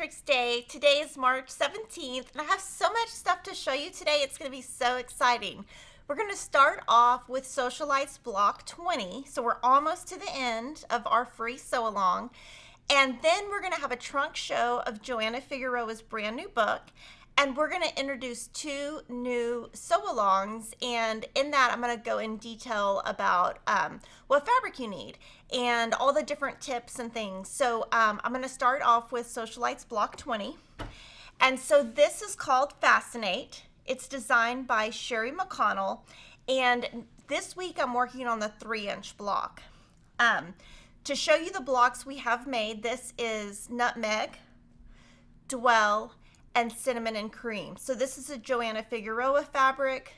Patrick's Day. Today is March 17th, and I have so much stuff to show you today. It's going to be so exciting. We're going to start off with Sewcialites Block 20. So we're almost to the end of our free sew along. And then we're going to have a trunk show of Joanna Figueroa's brand new book. And we're going to introduce two new sew-alongs, and in that I'm going to go in detail about what fabric you need and all the different tips and things. So I'm going to start off with Sewcialites Block 20. And so this is called Fascinate. It's designed by SHERRI McConnell, and this week I'm working on the 3-inch block. To show you the blocks we have made, this is Nutmeg, Dwell, and Cinnamon and Cream. So this is a Joanna Figueroa fabric,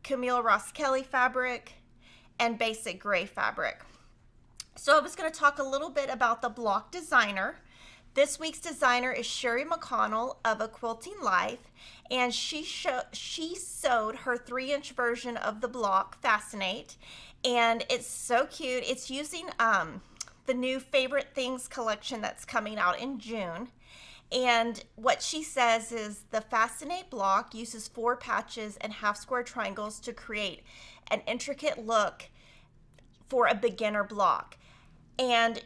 Camille Ross Kelly fabric, and Basic Gray fabric. So I was going to talk a little bit about the block designer. This week's designer is SHERRI McConnell of A Quilting Life, and she sewed her 3-inch version of the block, Fascinate, and it's so cute. It's using the new Favorite Things collection that's coming out in June. And what she says is the Fascinate block uses 4 patches and half square triangles to create an intricate look for a beginner block. And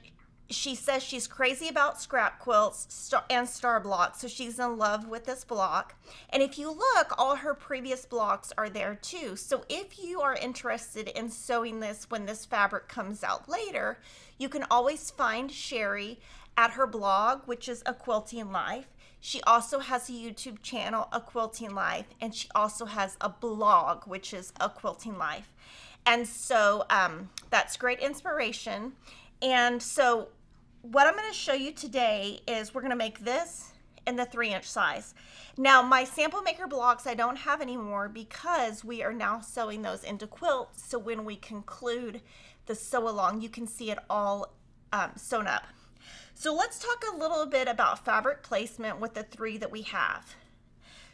she says she's crazy about scrap quilts and star blocks, so she's in love with this block. And if you look, all her previous blocks are there too. So if you are interested in sewing this when this fabric comes out later, you can always find SHERRI at her blog, which is A Quilting Life. She also has a YouTube channel, A Quilting Life, and she also has a blog, which is A Quilting Life. And so that's great inspiration. And so what I'm going to show you today is we're going to make this in the 3-inch size. Now, my sample maker blocks I don't have anymore because we are now sewing those into quilts. So when we conclude the sew along, you can see it all sewn up. So let's talk a little bit about fabric placement with the 3 that we have.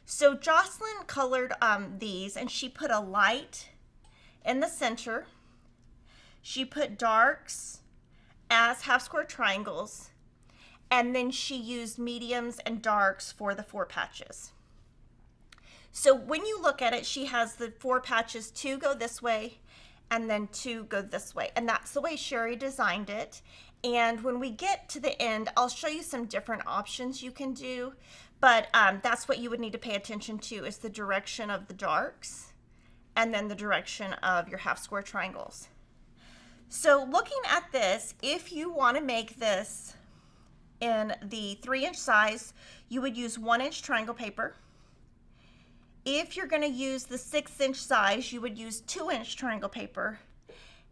So Jocelyn colored these, and she put a light in the center. She put darks as half square triangles, and then she used mediums and darks for the 4 patches. So when you look at it, she has the 4 patches, 2 go this way and then 2 go this way, and that's the way SHERRI designed it. And when we get to the end, I'll show you some different options you can do, but that's what you would need to pay attention to is the direction of the darks and then the direction of your half square triangles. So looking at this, if you want to make this in the 3-inch size, you would use 1-inch triangle paper. If you're going to use the 6-inch size, you would use 2-inch triangle paper.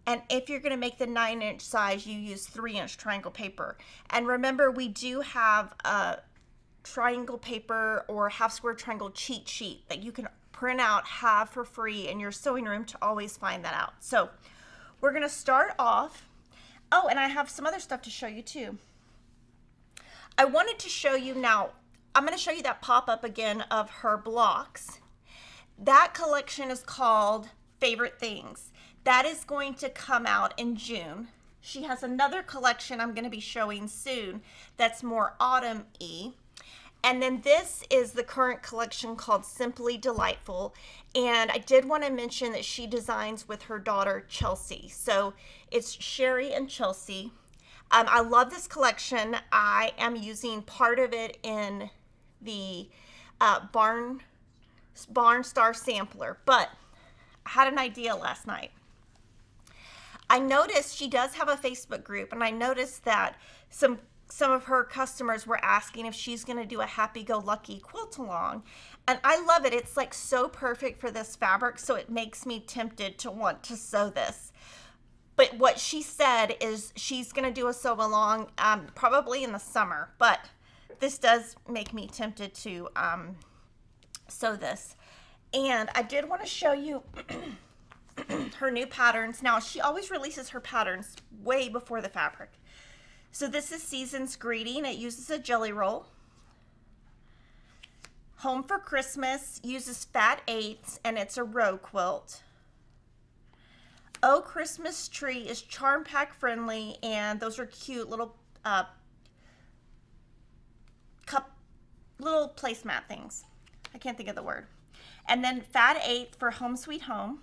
And if you're going to make the 9-inch size, you use 3-inch triangle paper. And remember, we do have a triangle paper or half square triangle cheat sheet that you can print out, have for free in your sewing room to always find that out. So we're going to start off. Oh, and I have some other stuff to show you too. I wanted to show you now, I'm going to show you that pop-up again of her blocks. That collection is called Favorite Things. That is going to come out in June. She has another collection I'm going to be showing soon that's more autumn-y. And then this is the current collection called Simply Delightful. And I did want to mention that she designs with her daughter, Chelsea. So it's SHERRI and Chelsea. I love this collection. I am using part of it in the Barn Star Sampler, but I had an idea last night. I noticed she does have a Facebook group, and I noticed that some of her customers were asking if she's going to do a happy-go-lucky quilt along, and I love it. It's like so perfect for this fabric, so it makes me tempted to want to sew this. But what she said is she's going to do a sew along probably in the summer, but this does make me tempted to sew this. And I did want to show you her new patterns. Now, she always releases her patterns way before the fabric. So this is Season's Greeting. It uses a jelly roll. Home for Christmas uses fat 8s, and it's a row quilt. Oh Christmas Tree is charm pack friendly, and those are cute little little placemat things. I can't think of the word. And then Fat 8 for Home Sweet Home.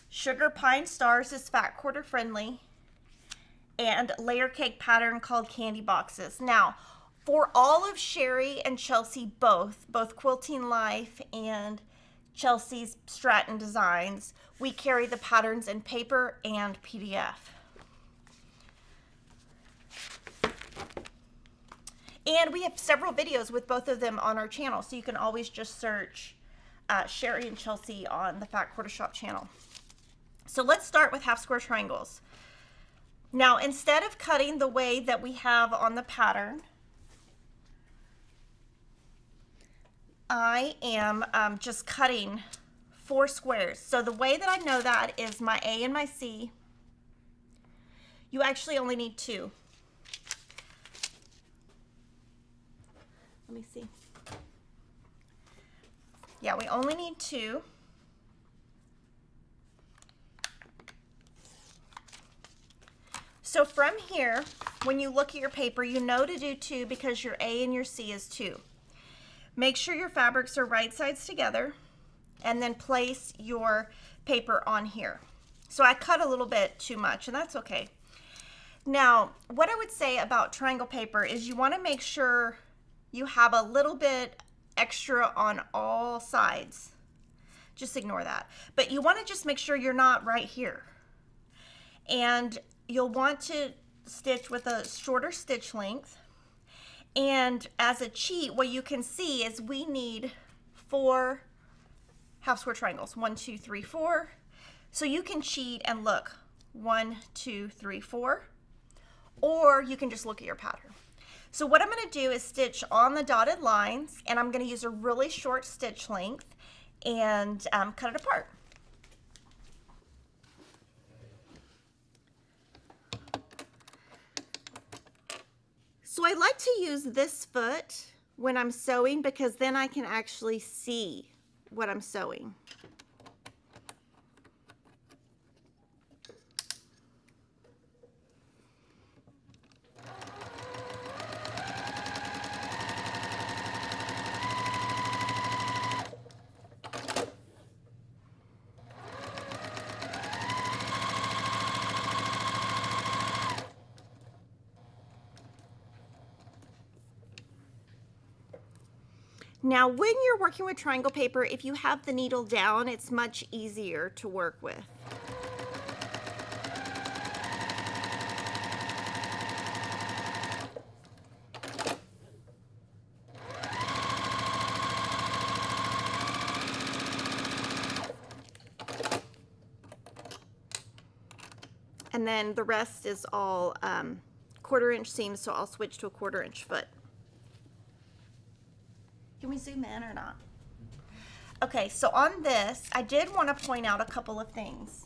Sugar Pine Stars is fat quarter friendly. And layer cake pattern called Candy Boxes. Now, for all of Sherry and Chelsea both Quilting Life and Chelsea's Stratton Designs, we carry the patterns in paper and PDF. And we have several videos with both of them on our channel, so you can always just search Sherry and Chelsea on the Fat Quarter Shop channel. So let's start with half square triangles. Now, instead of cutting the way that we have on the pattern, I am just cutting 4 squares. So the way that I know that is my A and my C. You actually only need 2. Let me see. Yeah, we only need 2. So from here, when you look at your paper, you know to do 2 because your A and your C is 2. Make sure your fabrics are right sides together and then place your paper on here. So I cut a little bit too much, and that's okay. Now, what I would say about triangle paper is you want to make sure you have a little bit extra on all sides. Just ignore that. But you want to just make sure you're not right here. And you'll want to stitch with a shorter stitch length. And as a cheat, what you can see is we need 4 half square triangles. 1, 2, 3, 4. So you can cheat and look 1, 2, 3, 4. Or you can just look at your pattern. So what I'm going to do is stitch on the dotted lines, and I'm going to use a really short stitch length and cut it apart. So I like to use this foot when I'm sewing because then I can actually see what I'm sewing. Now, when you're working with triangle paper, if you have the needle down, it's much easier to work with. And then the rest is all 1/4 inch seams, so I'll switch to a 1/4 inch foot. Can we zoom in or not? Okay, so on this, I did want to point out a couple of things.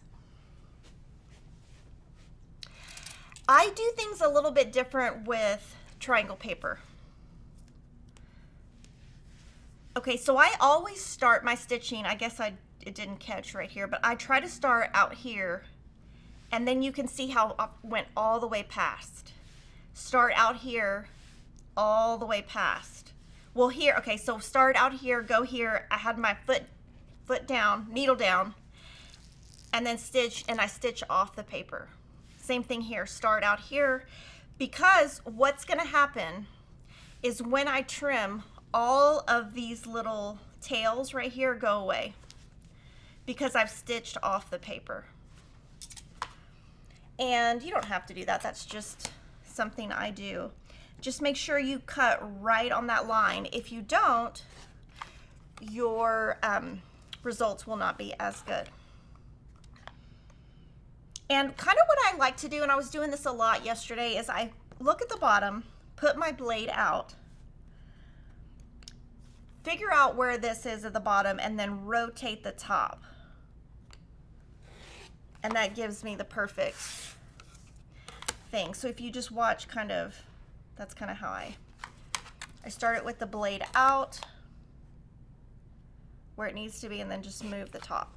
I do things a little bit different with triangle paper. Okay, so I always start my stitching, I guess it didn't catch right here, but I try to start out here, and then you can see how I went all the way past. Start out here, all the way past. Well, here, okay, so start out here, go here. I had my foot down, needle down, and then stitch, and I stitch off the paper. Same thing here, start out here, because what's gonna happen is when I trim, all of these little tails right here go away because I've stitched off the paper. And you don't have to do that, that's just something I do. Just make sure you cut right on that line. If you don't, your results will not be as good. And kind of what I like to do, and I was doing this a lot yesterday, is I look at the bottom, put my blade out, figure out where this is at the bottom, and then rotate the top. And that gives me the perfect thing. So if you just watch kind of, that's kind of how I start it with the blade out where it needs to be, and then just move the top.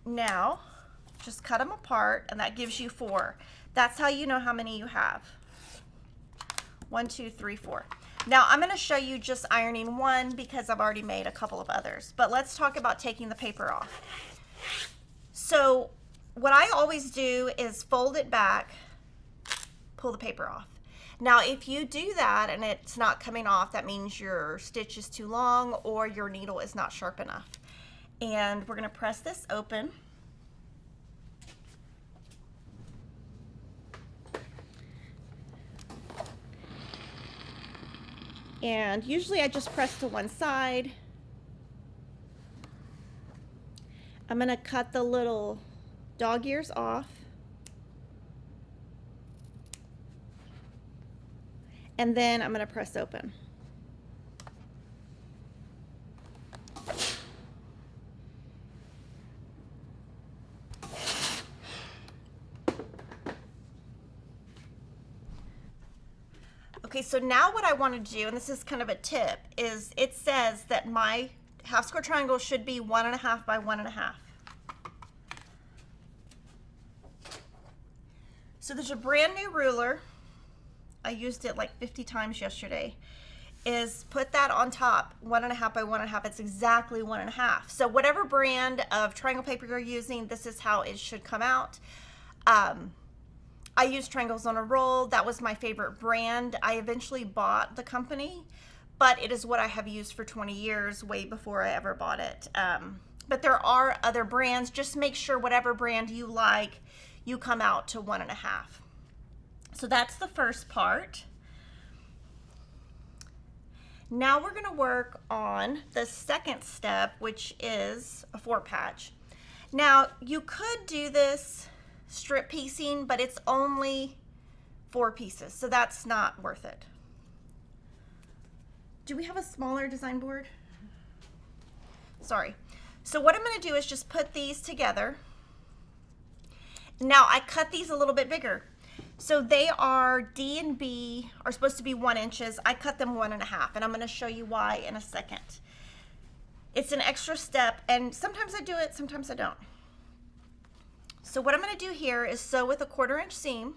Now, just cut them apart, and that gives you 4. That's how you know how many you have. 1, 2, 3, 4. Now I'm going to show you just ironing one because I've already made a couple of others. But let's talk about taking the paper off. So what I always do is fold it back, pull the paper off. Now if you do that and it's not coming off, that means your stitch is too long or your needle is not sharp enough. And we're going to press this open. And usually I just press to one side. I'm going to cut the little dog ears off. And then I'm going to press open. Okay, so now what I want to do, and this is kind of a tip, is it says that my half square triangle should be 1.5 by 1.5. So there's a brand new ruler. I used it like 50 times yesterday. Is put that on top, 1.5 by 1.5. It's exactly 1.5. So whatever brand of triangle paper you're using, this is how it should come out. I use Triangles on a Roll. That was my favorite brand. I eventually bought the company, but it is what I have used for 20 years, way before I ever bought it. But there are other brands. Just make sure whatever brand you like, you come out to 1.5. So that's the first part. Now we're going to work on the second step, which is a 4-patch. Now you could do this strip piecing, but it's only 4 pieces, so that's not worth it. Do we have a smaller design board? Sorry. So what I'm going to do is just put these together. Now I cut these a little bit bigger. So they are D and B are supposed to be 1 inches. I cut them 1.5, and I'm going to show you why in a second. It's an extra step, and sometimes I do it, sometimes I don't. So what I'm going to do here is sew with a 1/4 inch seam,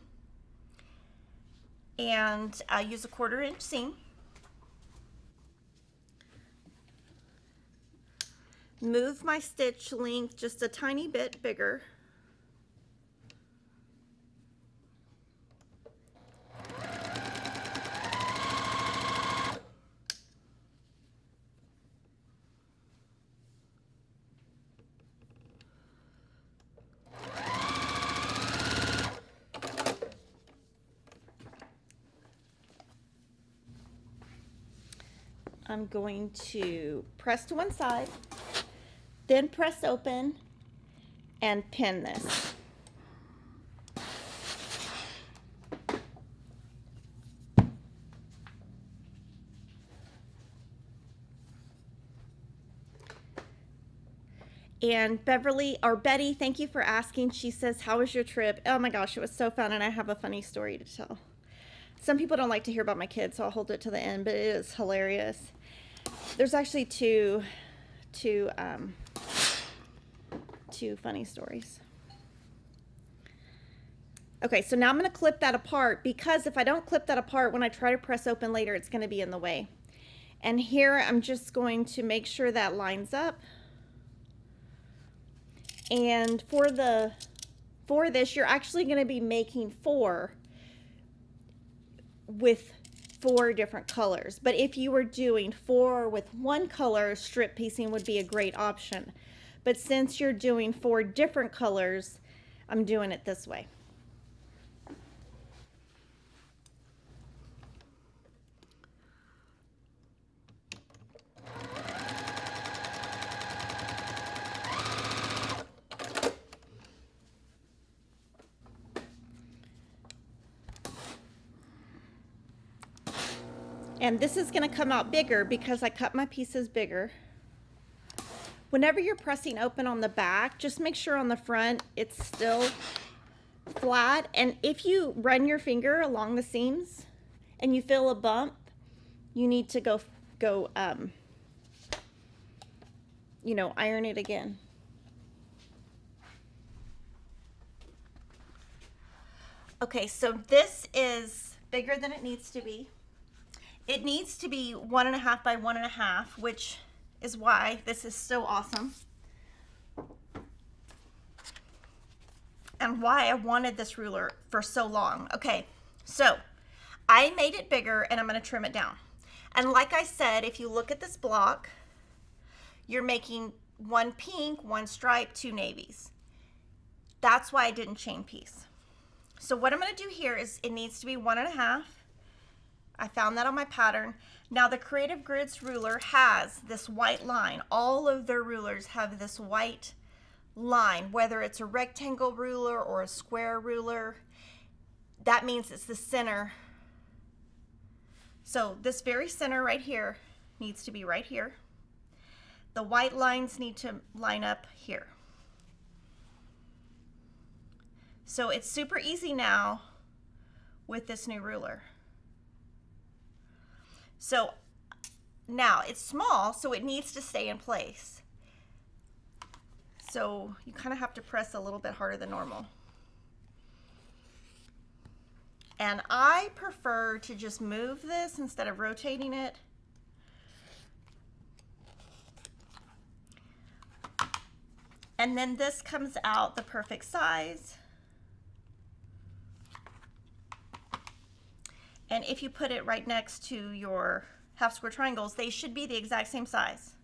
and I use a 1/4 inch seam. Move my stitch length just a tiny bit bigger. I'm going to press to one side, then press open and pin this. And Beverly, or Betty, thank you for asking. She says, how was your trip? Oh my gosh, it was so fun, and I have a funny story to tell. Some people don't like to hear about my kids, so I'll hold it to the end, but it is hilarious. There's actually two funny stories. Okay, so now I'm going to clip that apart, because if I don't clip that apart, when I try to press open later, it's going to be in the way. And here I'm just going to make sure that lines up. And for this, you're actually going to be making 4 with 4 different colors. But if you were doing 4 with 1 color, strip piecing would be a great option. But since you're doing 4 different colors, I'm doing it this way. And this is going to come out bigger because I cut my pieces bigger. Whenever you're pressing open on the back, just make sure on the front it's still flat. And if you run your finger along the seams and you feel a bump, you need to go you know, iron it again. Okay, so this is bigger than it needs to be. It needs to be 1.5 by 1.5, which is why this is so awesome. And why I wanted this ruler for so long. Okay, so I made it bigger and I'm gonna trim it down. And like I said, if you look at this block, you're making one pink, one stripe, two navies. That's why I didn't chain piece. So what I'm gonna do here is it needs to be 1.5. I found that on my pattern. Now the Creative Grids ruler has this white line. All of their rulers have this white line, whether it's a rectangle ruler or a square ruler. That means it's the center. So this very center right here needs to be right here. The white lines need to line up here. So it's super easy now with this new ruler. So now it's small, so it needs to stay in place. So you kind of have to press a little bit harder than normal. And I prefer to just move this instead of rotating it. And then this comes out the perfect size. And if you put it right next to your half square triangles, they should be the exact same size.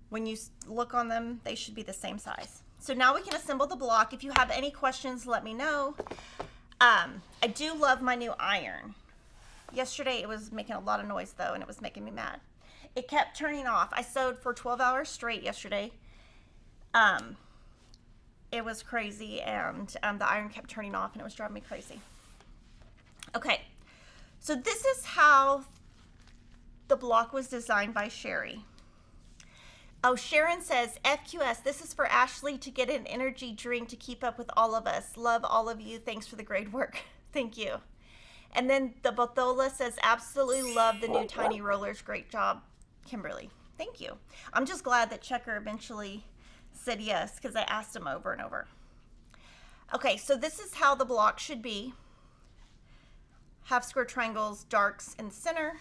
When you look on them, they should be the same size. So now we can assemble the block. If you have any questions, let me know. I do love my new iron. Yesterday it was making a lot of noise though, and it was making me mad. It kept turning off. I sewed for 12 hours straight yesterday. It was crazy, and the iron kept turning off and it was driving me crazy. Okay, so this is how the block was designed by SHERRI. Oh, Sharon says, FQS, this is for Ashley to get an energy drink to keep up with all of us. Love all of you. Thanks for the great work. Thank you. And then the Bothola says, absolutely love the new tiny rollers. Great job, Kimberly. Thank you. I'm just glad that Checker eventually said yes, because I asked him over and over. Okay, so this is how the block should be. Half square triangles, darks in the center.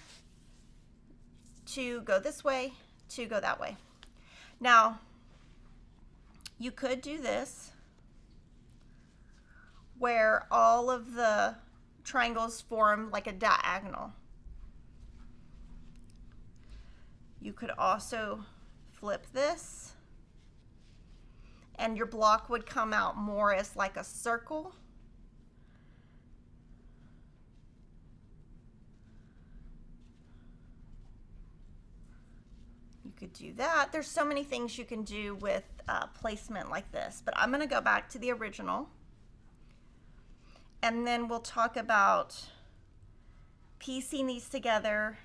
Two go this way, two go that way. Now, you could do this where all of the triangles form like a diagonal. You could also flip this and your block would come out more as like a circle. You could do that. There's so many things you can do with placement like this, but I'm gonna go back to the original and then we'll talk about piecing these together.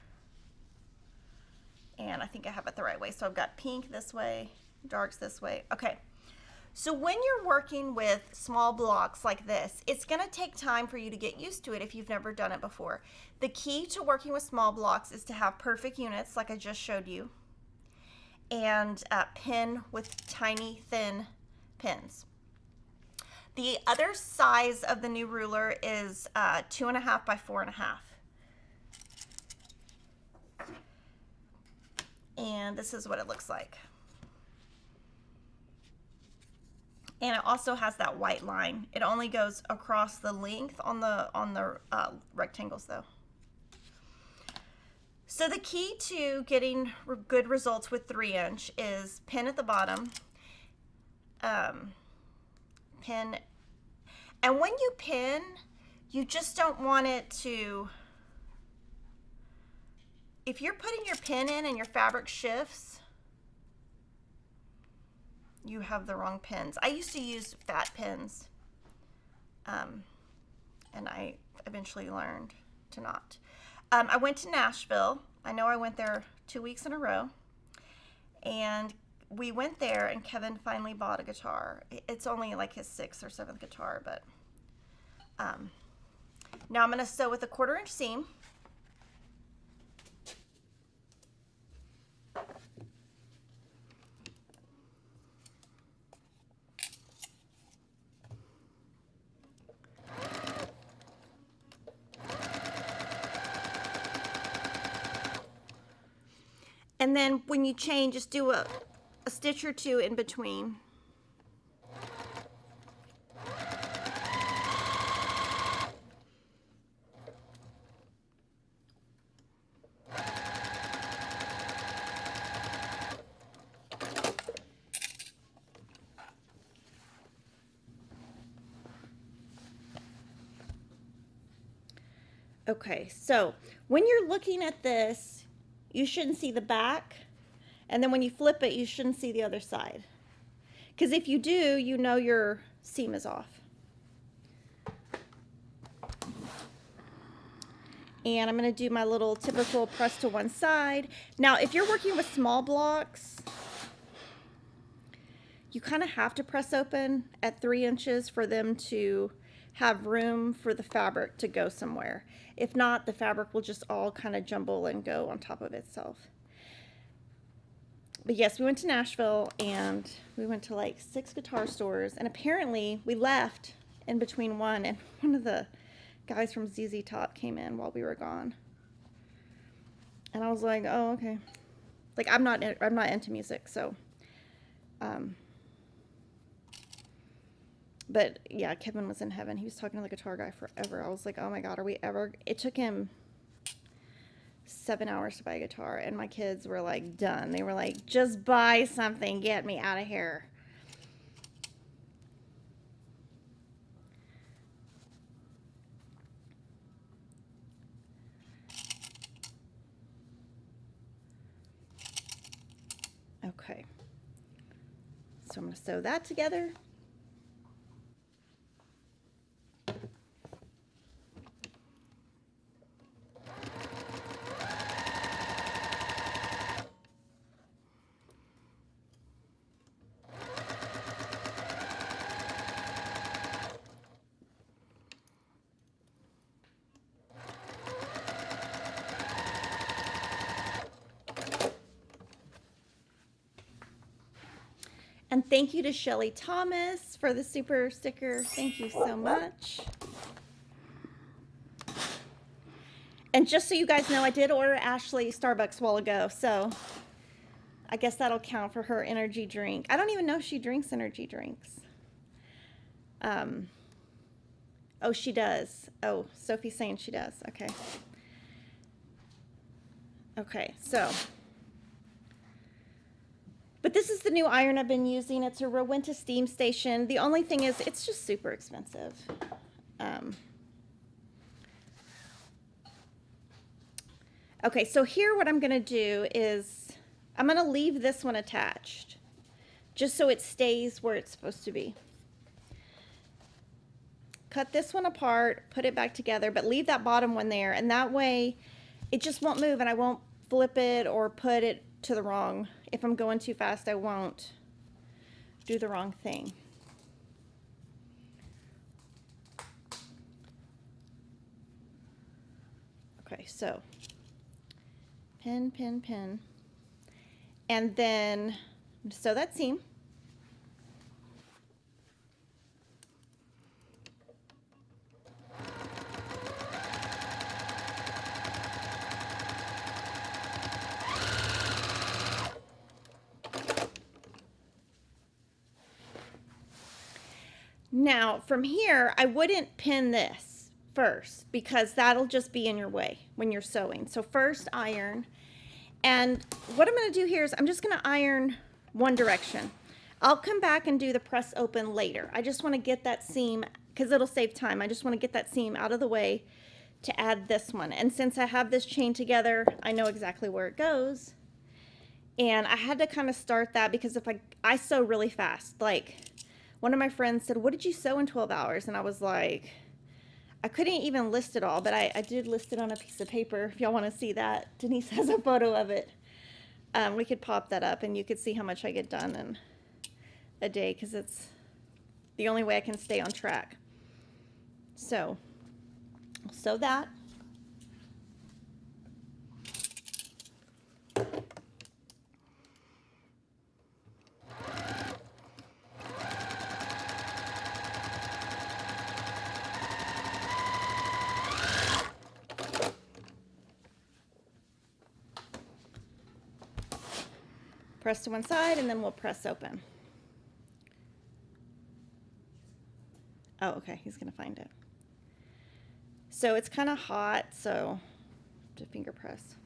And I think I have it the right way. So I've got pink this way, darks this way. Okay, so when you're working with small blocks like this, it's gonna take time for you to get used to it if you've never done it before. The key to working with small blocks is to have perfect units like I just showed you, and pin with tiny thin pins. The other size of the new ruler is 2.5 by 4.5. And this is what it looks like. And it also has that white line. It only goes across the length on the rectangles though. So the key to getting good results with 3-inch is pin at the bottom, pin, and when you pin, you just don't want it to, if you're putting your pin in and your fabric shifts, you have the wrong pins. I used to use fat pins, and I eventually learned to not. I went to Nashville. I know I went there 2 weeks in a row, and we went there and Kevin finally bought a guitar. It's only like his 6th or 7th guitar, but now I'm gonna sew with a 1/4-inch seam. And then when you chain, just do a stitch or two in between. Okay, so when you're looking at this, you shouldn't see the back, and then when you flip it, you shouldn't see the other side. Because if you do, you know your seam is off. And I'm going to do my little typical press to one side. Now, if you're working with small blocks, you kind of have to press open at 3 inches for them to have room for the fabric to go somewhere. If not, the fabric will just all kind of jumble and go on top of itself. But yes, we went to Nashville and we went to like 6 guitar stores, and apparently we left in between one, and one of the guys from ZZ Top came in while we were gone. And I was like, oh, okay. Like, I'm not into music, so but yeah, Kevin was in heaven. He was talking to the guitar guy forever. I was like, oh my God, are we ever? It took him 7 hours to buy a guitar, and my kids were like done. They were like, just buy something, get me out of here. Okay, so I'm going to sew that together. And thank you to Shelly Thomas for the super sticker. Thank you so much. And just so you guys know, I did order Ashley Starbucks a while ago, so I guess that'll count for her energy drink. I don't even know if she drinks energy drinks. Oh, she does. Oh, Sophie's saying she does. Okay. Okay, so. But this is the new iron I've been using. It's a Rowenta Steam Station. The only thing is, it's just super expensive. Okay, so here what I'm going to do is I'm going to leave this one attached just so it stays where it's supposed to be. Cut this one apart, put it back together, but leave that bottom one there, and that way it just won't move and I won't flip it or put it to the wrong. If I'm going too fast, I won't do the wrong thing. Okay, so pin, pin, pin, and then sew that seam. Now, from here, I wouldn't pin this first because that'll just be in your way when you're sewing. So first iron. And what I'm going to do here is I'm just going to iron one direction. I'll come back and do the press open later. I just want to get that seam, because it'll save time. I just want to get that seam out of the way to add this one. And since I have this chain together, I know exactly where it goes. And I had to kind of start that because if I sew really fast. Like, one of my friends said, what did you sew in 12 hours? And I was like, I couldn't even list it all, but I did list it on a piece of paper. If y'all want to see that, Denise has a photo of it. We could pop that up and you could see how much I get done in a day, because it's the only way I can stay on track. So I'll sew that. Press to one side and then we'll press open. Oh, okay, he's gonna find it. So it's kind of hot, so to finger press.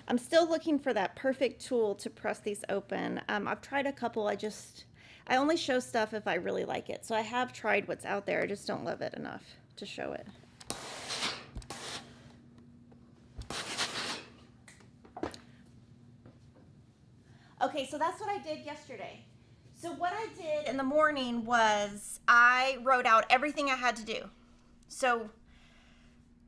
I'm still looking for that perfect tool to press these open. I've tried a couple. I only show stuff if I really like it. So I have tried what's out there. I just don't love it enough to show it. Okay, so that's what I did yesterday. So what I did in the morning was I wrote out everything I had to do. So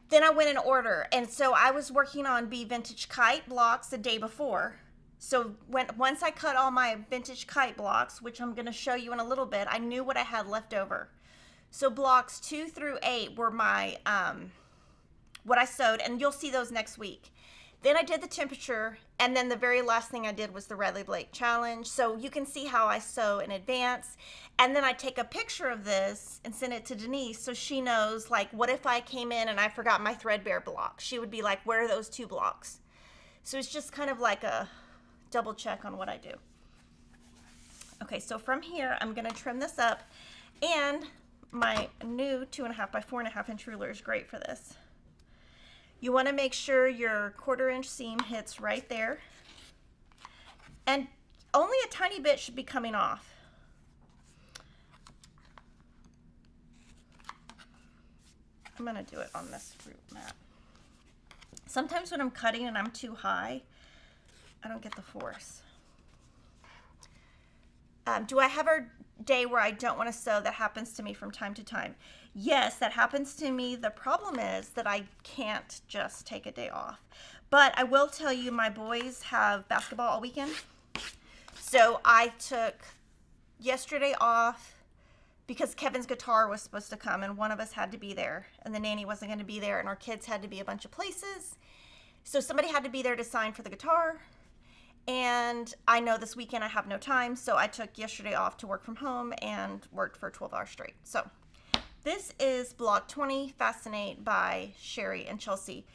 then I went in order. And so I was working on vintage kite blocks the day before. So once I cut all my vintage kite blocks, which I'm going to show you in a little bit, I knew what I had left over. So blocks 2 through 8 were my, what I sewed, and you'll see those next week. Then I did the temperature, and then the very last thing I did was the Radley Blake challenge. So you can see how I sew in advance. And then I take a picture of this and send it to Denise so she knows, like, what if I came in and I forgot my threadbare block? She would be like, where are those 2 blocks? So it's just kind of like a double check on what I do. Okay, so from here, I'm gonna trim this up, and my new 2.5 by 4.5 inch ruler is great for this. You want to make sure your 1/4 inch seam hits right there, and only a tiny bit should be coming off. I'm going to do it on this root mat. Sometimes when I'm cutting and I'm too high, I don't get the force. Do I have a day where I don't want to sew? That happens to me from time to time. Yes, that happens to me. The problem is that I can't just take a day off. But I will tell you, my boys have basketball all weekend. So I took yesterday off because Kevin's guitar was supposed to come and one of us had to be there. And the nanny wasn't going to be there and our kids had to be a bunch of places. So somebody had to be there to sign for the guitar. And I know this weekend I have no time, so I took yesterday off to work from home and worked for 12 hours straight. So this is block 20, Fascinate by Sherry and Chelsea,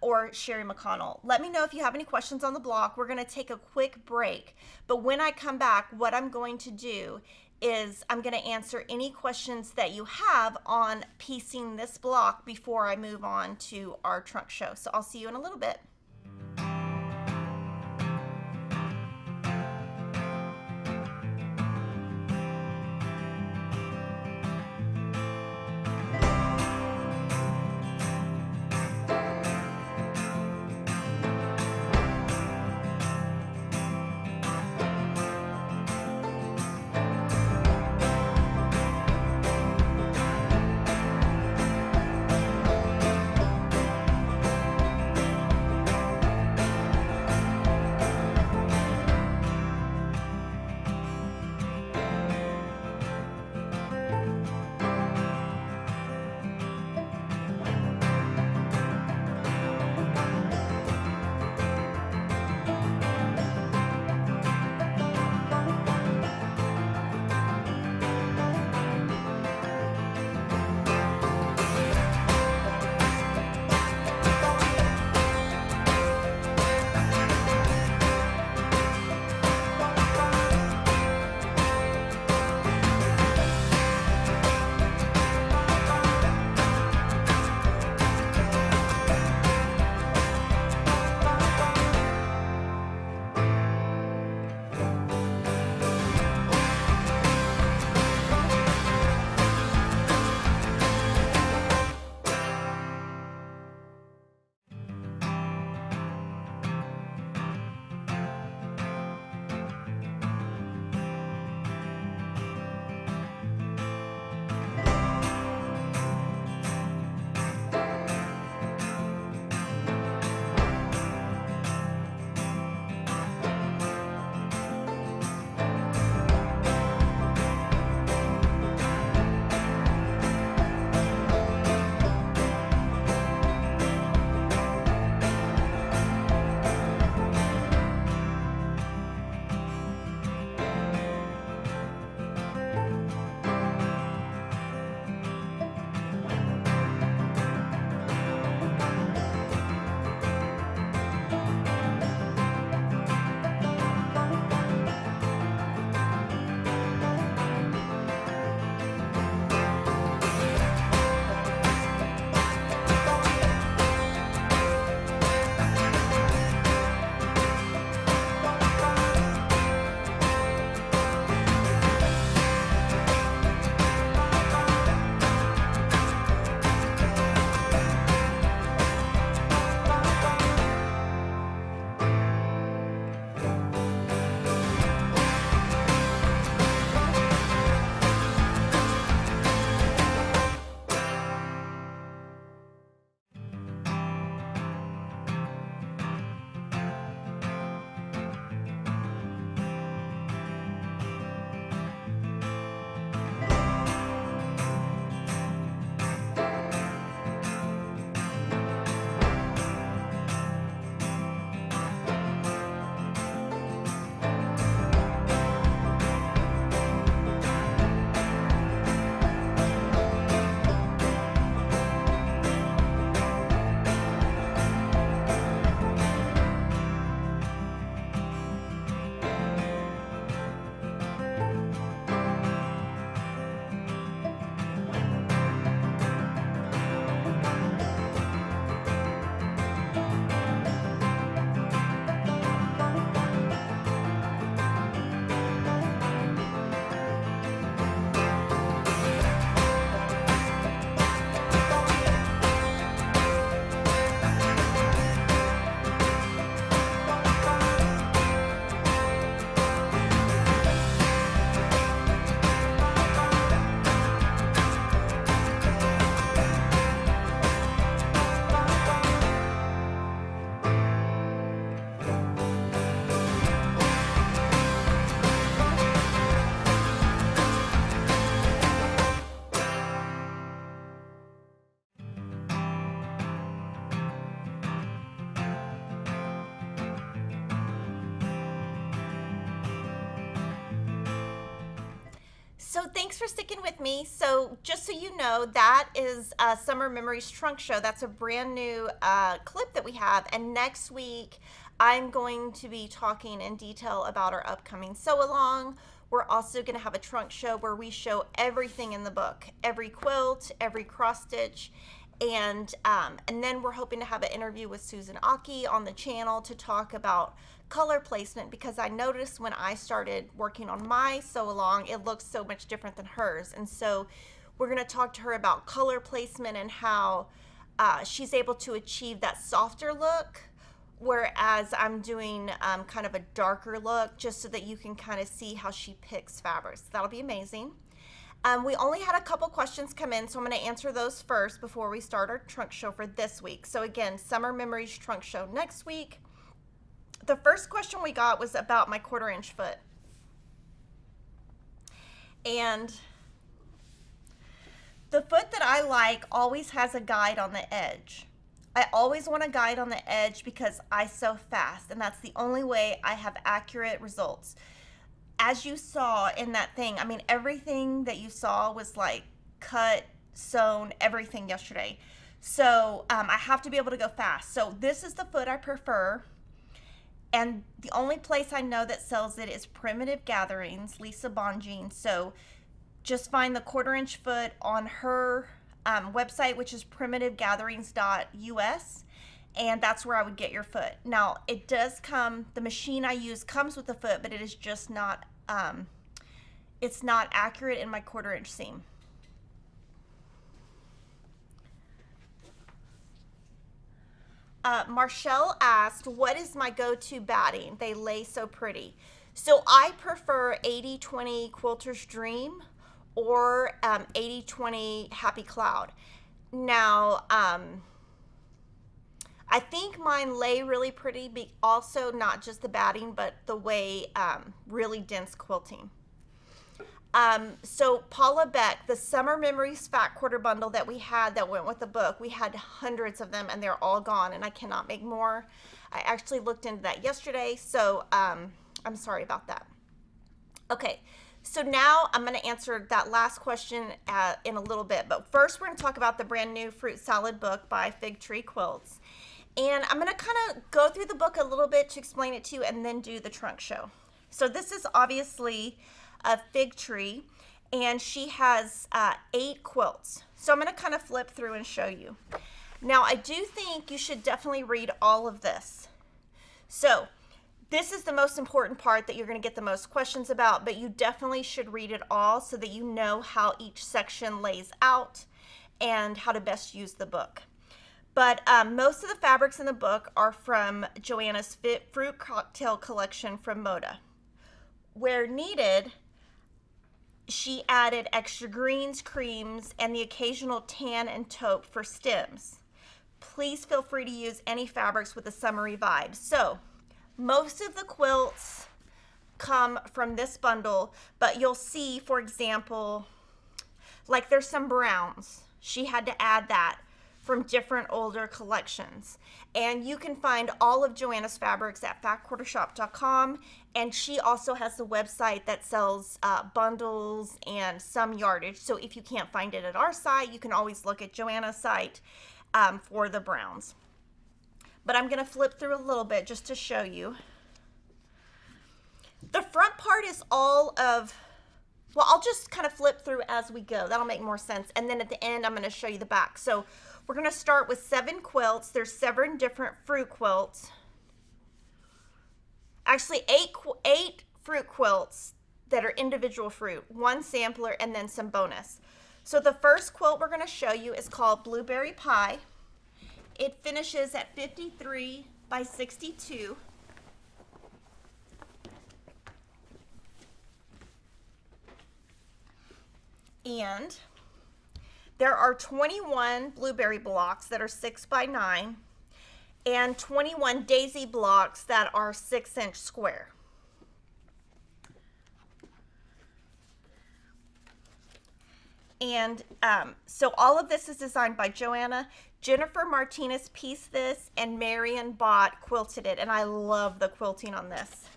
or Sherri McConnell. Let me know if you have any questions on the block. We're gonna take a quick break, but when I come back, what I'm going to do is I'm gonna answer any questions that you have on piecing this block before I move on to our trunk show. So I'll see you in a little bit. So thanks for sticking with me. So just so you know, that is Summer Memories Trunk Show. That's a brand new clip that we have. And next week, I'm going to be talking in detail about our upcoming sew-along. We're also going to have a trunk show where we show everything in the book, every quilt, every cross stitch. And then we're hoping to have an interview with Susan Aki on the channel to talk about color placement, because I noticed when I started working on my sew-along, it looks so much different than hers. And so we're going to talk to her about color placement and how she's able to achieve that softer look, whereas I'm doing kind of a darker look, just so that you can kind of see how she picks fabrics. That'll be amazing. We only had a couple questions come in, so I'm going to answer those first before we start our trunk show for this week. So again, Summer Memories Trunk Show next week. The first question we got was about my 1/4 inch foot. And the foot that I like always has a guide on the edge. I always want a guide on the edge because I sew fast, and that's the only way I have accurate results. As you saw in that thing, I mean, everything that you saw was like cut, sewn, everything yesterday. So I have to be able to go fast. So this is the foot I prefer. And the only place I know that sells it is Primitive Gatherings, Lisa Bonjean. So just find the 1/4 inch foot on her website, which is primitivegatherings.us. And that's where I would get your foot. Now, it does come, the machine I use comes with the foot, but it is just not, it's not accurate in my 1/4 inch seam. Marshall asked, what is my go-to batting? They lay so pretty. So I prefer 80/20 Quilter's Dream or 80/20 Happy Cloud. Now, I think mine lay really pretty, also not just the batting, but the way, really dense quilting. So Paula Beck, the Summer Memories Fat Quarter bundle that we had that went with the book, we had hundreds of them and they're all gone and I cannot make more. I actually looked into that yesterday, so I'm sorry about that. Okay, so now I'm going to answer that last question in a little bit, but first we're going to talk about the brand new Fruit Salad book by Fig Tree Quilts. And I'm going to kind of go through the book a little bit to explain it to you and then do the trunk show. So this is obviously a Fig Tree, and she has 8 quilts. So I'm going to kind of flip through and show you. Now, I do think you should definitely read all of this. So this is the most important part that you're going to get the most questions about, but you definitely should read it all so that you know how each section lays out and how to best use the book. But most of the fabrics in the book are from Joanna's Fruit Cocktail collection from Moda. Where needed, she added extra greens, creams, and the occasional tan and taupe for stems. Please feel free to use any fabrics with a summery vibe. So most of the quilts come from this bundle, but you'll see, for example, like there's some browns. She had to add that from different older collections. And you can find all of Joanna's fabrics at fatquartershop.com, and she also has a website that sells bundles and some yardage. So if you can't find it at our site, you can always look at Joanna's site for the browns. But I'm gonna flip through a little bit just to show you. The front part is all of, well, I'll just kind of flip through as we go. That'll make more sense. And then at the end, I'm gonna show you the back. So we're going to start with 7 quilts. There's 7 different fruit quilts. Actually, 8 fruit quilts that are individual fruit, 1 sampler, and then some bonus. So the first quilt we're going to show you is called Blueberry Pie. It finishes at 53 by 62. And there are 21 blueberry blocks that are 6 by 9 and 21 daisy blocks that are 6-inch square. And so all of this is designed by Joanna. Jennifer Martinez pieced this, and Marion Bott quilted it, and I love the quilting on this.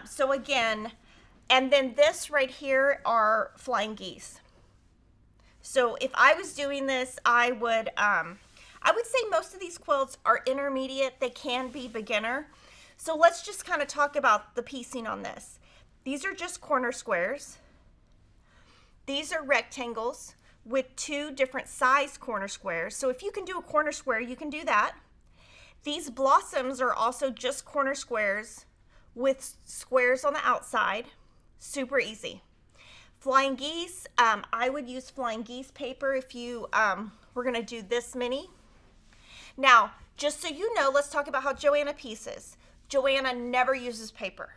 So again, And then this right here are flying geese. So if I was doing this, I would say most of these quilts are intermediate. They can be beginner. So let's just kind of talk about the piecing on this. These are just corner squares. These are rectangles with 2 different size corner squares. So if you can do a corner square, you can do that. These blossoms are also just corner squares with squares on the outside. Super easy. Flying geese, I would use flying geese paper if you were going to do this many. Now, just so you know, let's talk about how Joanna pieces. Joanna never uses paper.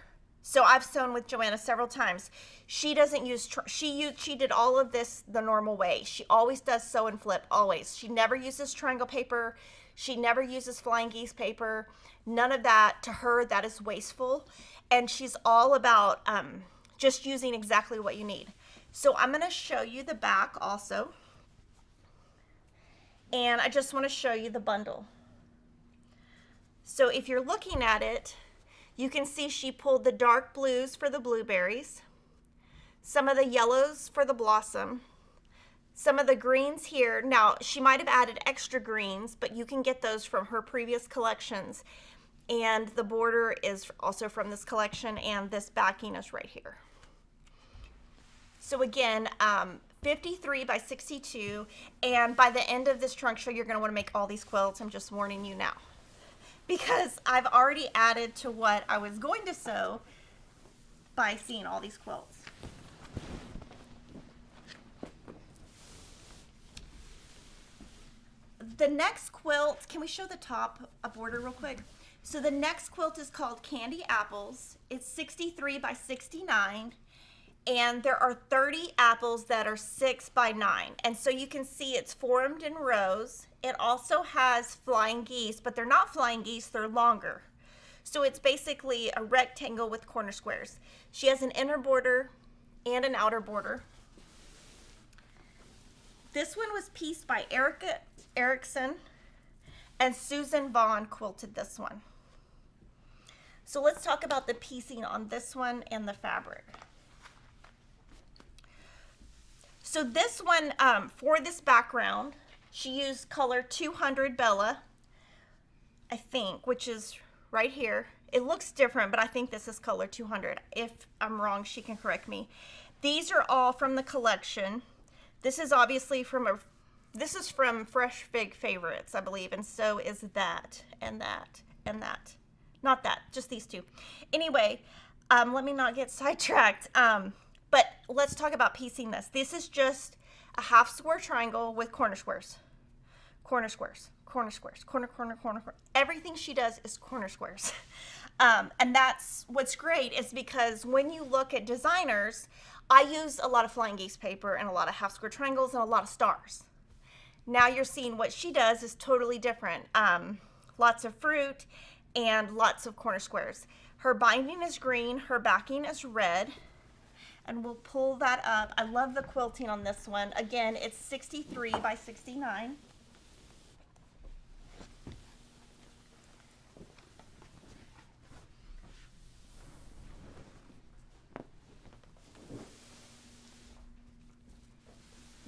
So I've sewn with Joanna several times. She doesn't use, she did all of this the normal way. She always does sew and flip, always. She never uses triangle paper. She never uses flying geese paper. None of that. To her, that is wasteful. And she's all about just using exactly what you need. So I'm going to show you the back also. And I just want to show you the bundle. So if you're looking at it, you can see she pulled the dark blues for the blueberries, some of the yellows for the blossom, some of the greens here. Now, she might have added extra greens, but you can get those from her previous collections. And the border is also from this collection, and this backing is right here. So again, 53 by 62, and by the end of this trunk show, you're going to want to make all these quilts. I'm just warning you now, because I've already added to what I was going to sew by seeing all these quilts. The next quilt, can we show the top border real quick? So the next quilt is called Candy Apples. It's 63 by 69. And there are 30 apples that are 6 by 9. And so you can see it's formed in rows. It also has flying geese, but they're not flying geese, they're longer. So it's basically a rectangle with corner squares. She has an inner border and an outer border. This one was pieced by Erica Erickson, and Susan Vaughn quilted this one. So let's talk about the piecing on this one and the fabric. So this one, for this background, she used color 200 Bella, I think, which is right here. It looks different, but I think this is color 200. If I'm wrong, she can correct me. These are all from the collection. This is obviously this is from Fresh Fig Favorites, I believe, and so is that, and that, and that. Not that, just these two. Anyway, let me not get sidetracked. But let's talk about piecing this. This is just a half square triangle with corner squares. Corner squares, corner squares, corner, corner, corner, corner. Everything she does is corner squares. And that's what's great, is because when you look at designers, I use a lot of flying geese paper and a lot of half square triangles and a lot of stars. Now you're seeing what she does is totally different. Lots of fruit and lots of corner squares. Her binding is green, her backing is red. And we'll pull that up. I love the quilting on this one. Again, it's 63 by 69.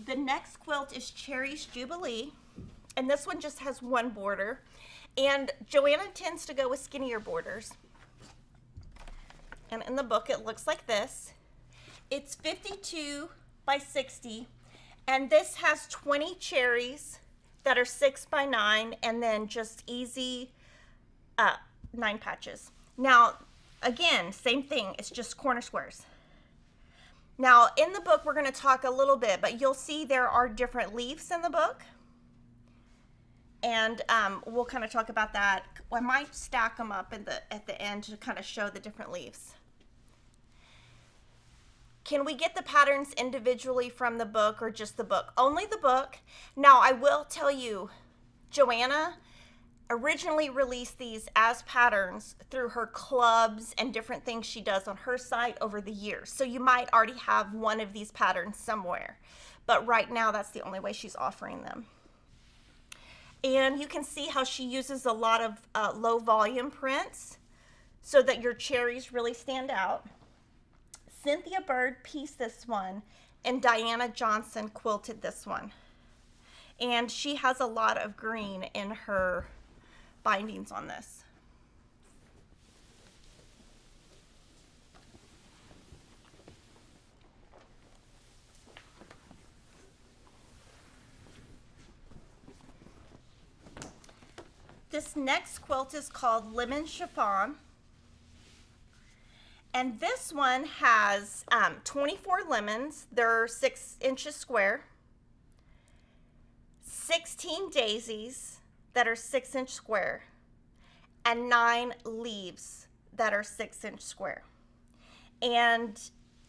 The next quilt is Cherry's Jubilee, and this one just has one border. And Joanna tends to go with skinnier borders. And in the book, it looks like this. It's 52 by 60, and this has 20 cherries that are 6 by 9, and then just easy 9 patches. Now, again, same thing, it's just corner squares. Now, in the book, we're going to talk a little bit, but you'll see there are different leaves in the book, and we'll kind of talk about that. I might stack them up at the end to kind of show the different leaves. Can we get the patterns individually from the book or just the book? Only the book. Now, I will tell you, Joanna originally released these as patterns through her clubs and different things she does on her site over the years. So you might already have one of these patterns somewhere. But right now, that's the only way she's offering them. And you can see how she uses a lot of low volume prints so that your cherries really stand out. Cynthia Bird pieced this one, and Diana Johnson quilted this one. And she has a lot of green in her bindings on this. This next quilt is called Lemon Chiffon. And this one has 24 lemons. They're 6 inches square. 16 daisies that are 6-inch square. And 9 leaves that are 6-inch square. And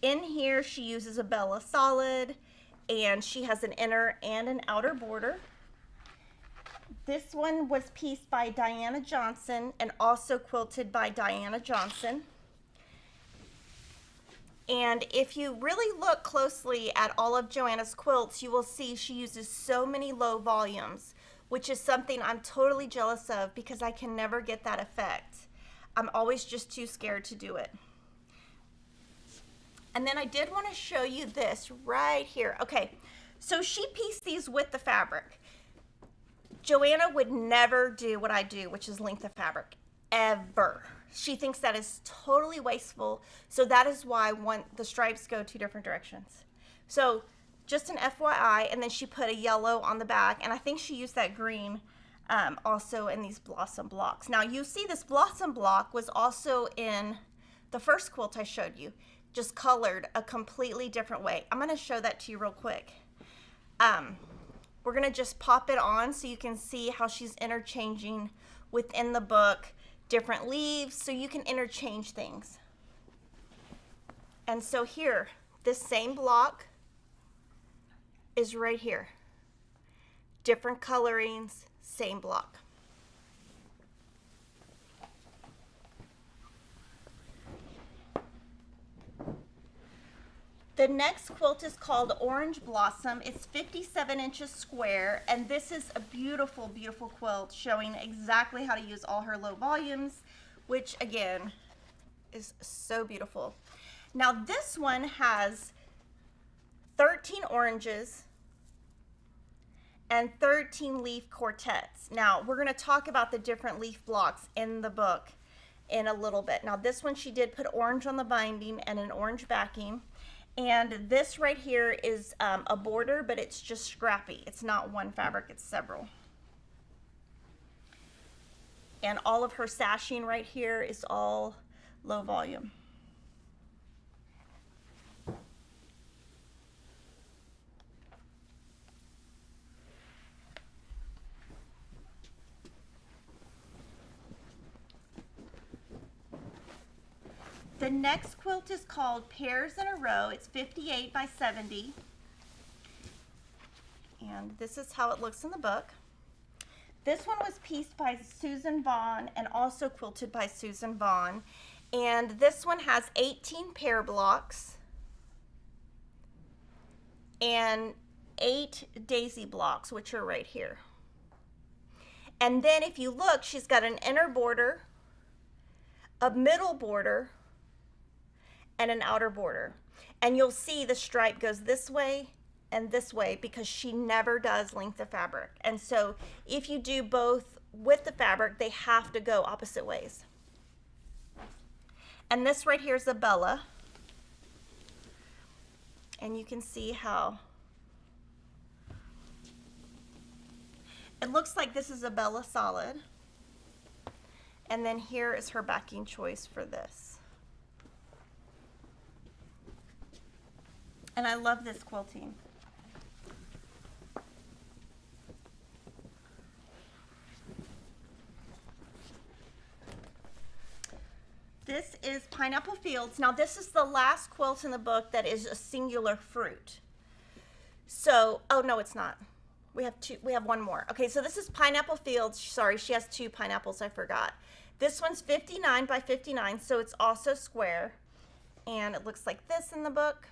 in here she uses a Bella solid, and she has an inner and an outer border. This one was pieced by Diana Johnson and also quilted by Diana Johnson. And if you really look closely at all of Joanna's quilts, you will see she uses so many low volumes, which is something I'm totally jealous of because I can never get that effect. I'm always just too scared to do it. And then I did want to show you this right here. Okay, so she pieced these with the fabric. Joanna would never do what I do, which is length of fabric, ever. She thinks that is totally wasteful, so that is why the stripes go 2 different directions. So just an FYI, and then she put a yellow on the back, and I think she used that green also in these blossom blocks. Now you see this blossom block was also in the first quilt I showed you, just colored a completely different way. I'm going to show that to you real quick. We're going to just pop it on so you can see how she's interchanging within the book different leaves, so you can interchange things. And so here, this same block is right here. Different colorings, same block. The next quilt is called Orange Blossom. It's 57 inches square, and this is a beautiful, beautiful quilt showing exactly how to use all her low volumes, which again is so beautiful. Now this one has 13 oranges and 13 leaf quartets. Now we're going to talk about the different leaf blocks in the book in a little bit. Now this one she did put orange on the binding and an orange backing. And this right here is a border, but it's just scrappy. It's not one fabric, it's several. And all of her sashing right here is all low volume. The next quilt is called Pairs in a Row. It's 58 by 70. And this is how it looks in the book. This one was pieced by Susan Vaughn and also quilted by Susan Vaughn. And this one has 18 pair blocks and 8 daisy blocks, which are right here. And then if you look, she's got an inner border, a middle border, and an outer border. And you'll see the stripe goes this way and this way because she never does length of fabric. And so if you do both with the fabric, they have to go opposite ways. And this right here is a Bella. And you can see how it looks like this is a Bella solid. And then here is her backing choice for this. And I love this quilting. This is Pineapple Fields. Now this is the last quilt in the book that is a singular fruit. So, oh no, it's not. We have one more. Okay, so this is Pineapple Fields. Sorry, she has 2 pineapples, I forgot. This one's 59 by 59, so it's also square. And it looks like this in the book.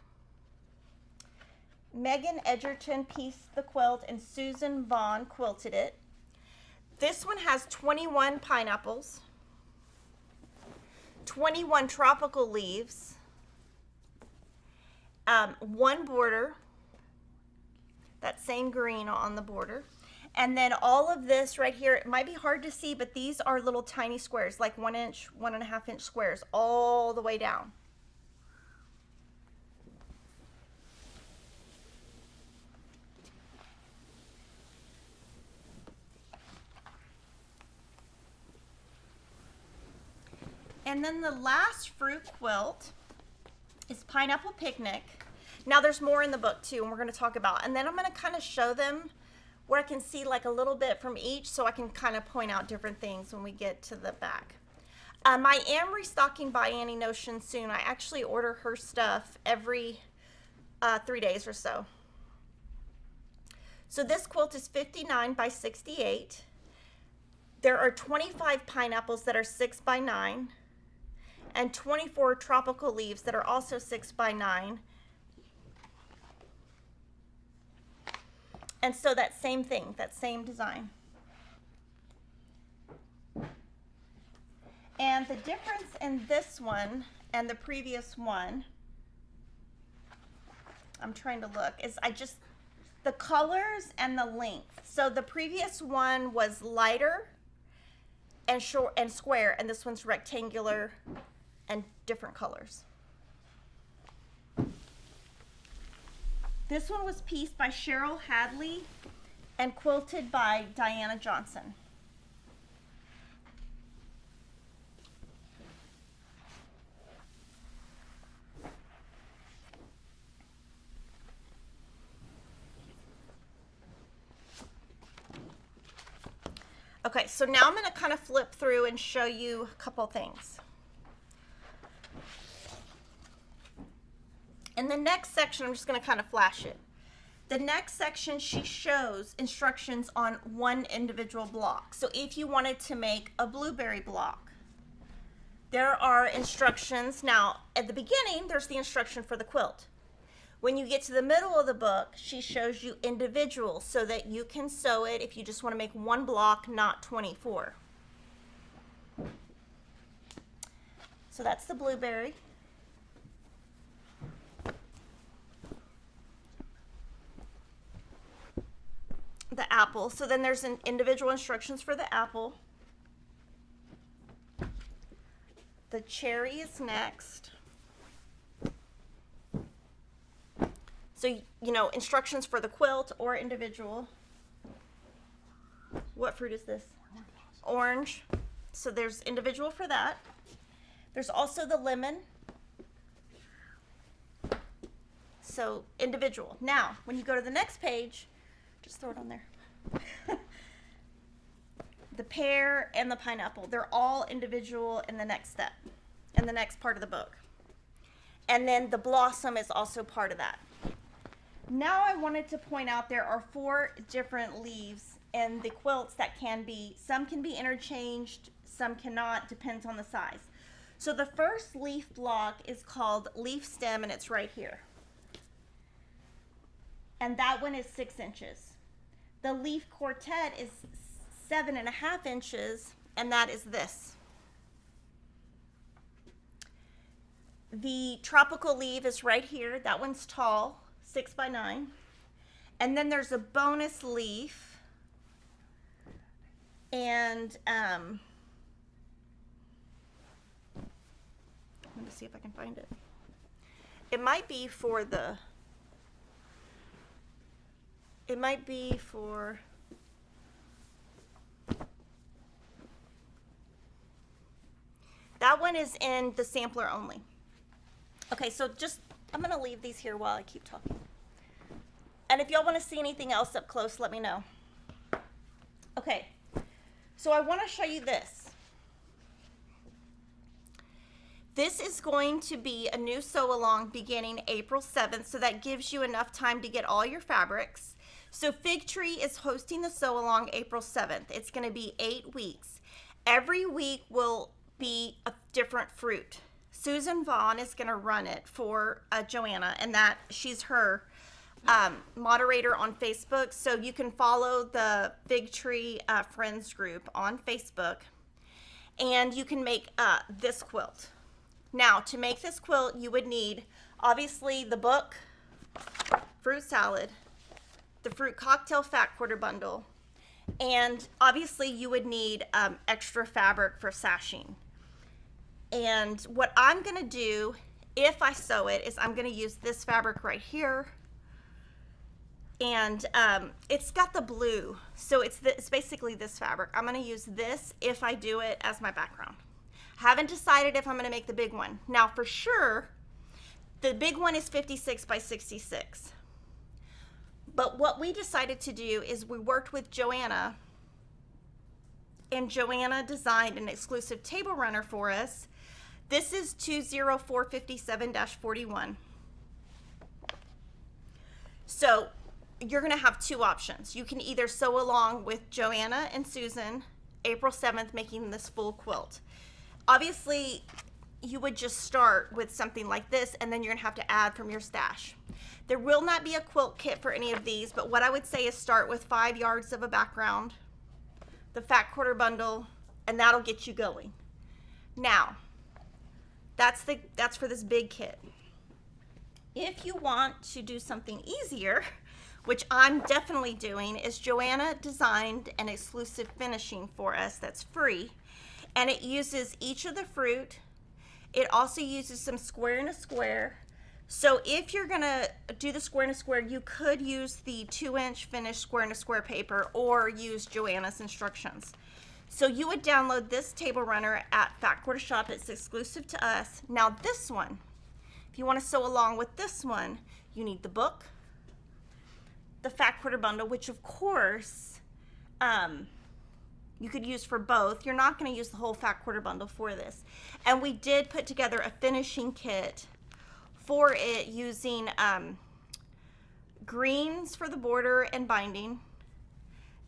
Megan Edgerton pieced the quilt and Susan Vaughn quilted it. This one has 21 pineapples, 21 tropical leaves, one border, that same green on the border. And then all of this right here, it might be hard to see, but these are little tiny squares, like 1 inch, 1.5 inch squares all the way down. And then the last fruit quilt is Pineapple Picnic. Now there's more in the book too, and we're going to talk about. And then I'm going to kind of show them where I can see like a little bit from each, so I can kind of point out different things when we get to the back. I am restocking by Annie Notion soon. I actually order her stuff every 3 days or so. So this quilt is 59 by 68. There are 25 pineapples that are 6 by 9. And 24 tropical leaves that are also 6 by 9. And so that same thing, that same design. And the difference in this one and the previous one, I'm trying to look, is the colors and the length. So the previous one was lighter and short and square, and this one's rectangular and different colors. This one was pieced by Cheryl Hadley and quilted by Diana Johnson. Okay, so now I'm going to kind of flip through and show you a couple things. In the next section, I'm just going to kind of flash it. The next section, she shows instructions on one individual block. So if you wanted to make a blueberry block, there are instructions. Now, at the beginning, there's the instruction for the quilt. When you get to the middle of the book, she shows you individual so that you can sew it if you just want to make one block, not 24. So that's the blueberry. The apple. So then there's an individual instructions for the apple. The cherry is next. So, you know, instructions for the quilt or individual. What fruit is this? Orange. So there's individual for that. There's also the lemon. So individual. Now, when you go to the next page, just throw it on there. The pear and the pineapple, they're all individual in the next step, in the next part of the book. And then the blossom is also part of that. Now I wanted to point out there are 4 different leaves in the quilts that some can be interchanged, some cannot, depends on the size. So the first leaf block is called leaf stem, and it's right here. And that one is 6 inches. The leaf quartet is 7.5 inches, and that is this. The tropical leaf is right here. That one's tall, 6 by 9. And then there's a bonus leaf. And I'm going to see if I can find it. It might be for the... It might be for... That one is in the sampler only. Okay, so I'm going to leave these here while I keep talking. And if y'all want to see anything else up close, let me know. Okay, so I want to show you this. This is going to be a new sew along beginning April 7th, so that gives you enough time to get all your fabrics. So Fig Tree is hosting the sew along April 7th. It's going to be 8 weeks. Every week will be a different fruit. Susan Vaughn is going to run it for Joanna, and she's her moderator on Facebook. So you can follow the Fig Tree Friends group on Facebook, and you can make this quilt. Now, to make this quilt, you would need Obviously the book, fruit salad, the fruit cocktail fat quarter bundle, and obviously you would need extra fabric for sashing. And what I'm going to do if I sew it is I'm going to use this fabric right here, and it's got the blue, so it's basically this fabric. I'm going to use this if I do it as my background. Haven't decided if I'm going to make the big one. Now for sure the big one is 56 by 66. But what we decided to do is we worked with Joanna, and Joanna designed an exclusive table runner for us. This is 20457-41. So you're going to have two options. You can either sew along with Joanna and Susan April 7th making this full quilt. Obviously you would just start with something like this, and then you're gonna have to add from your stash. There will not be a quilt kit for any of these, but what I would say is start with 5 yards of a background, the fat quarter bundle, and that'll get you going. Now, that's for this big kit. If you want to do something easier, which I'm definitely doing, is Joanna designed an exclusive finishing for us that's free, and it uses each of the fruit. It also uses some square and a square. So if you're gonna do the square and a square, you could use the 2-inch finished square and a square paper or use Joanna's instructions. So you would download this table runner at Fat Quarter Shop. It's exclusive to us. Now this one, if you want to sew along with this one, you need the book, the fat quarter bundle, which of course you could use for both. You're not going to use the whole fat quarter bundle for this. And we did put together a finishing kit for it using greens for the border and binding.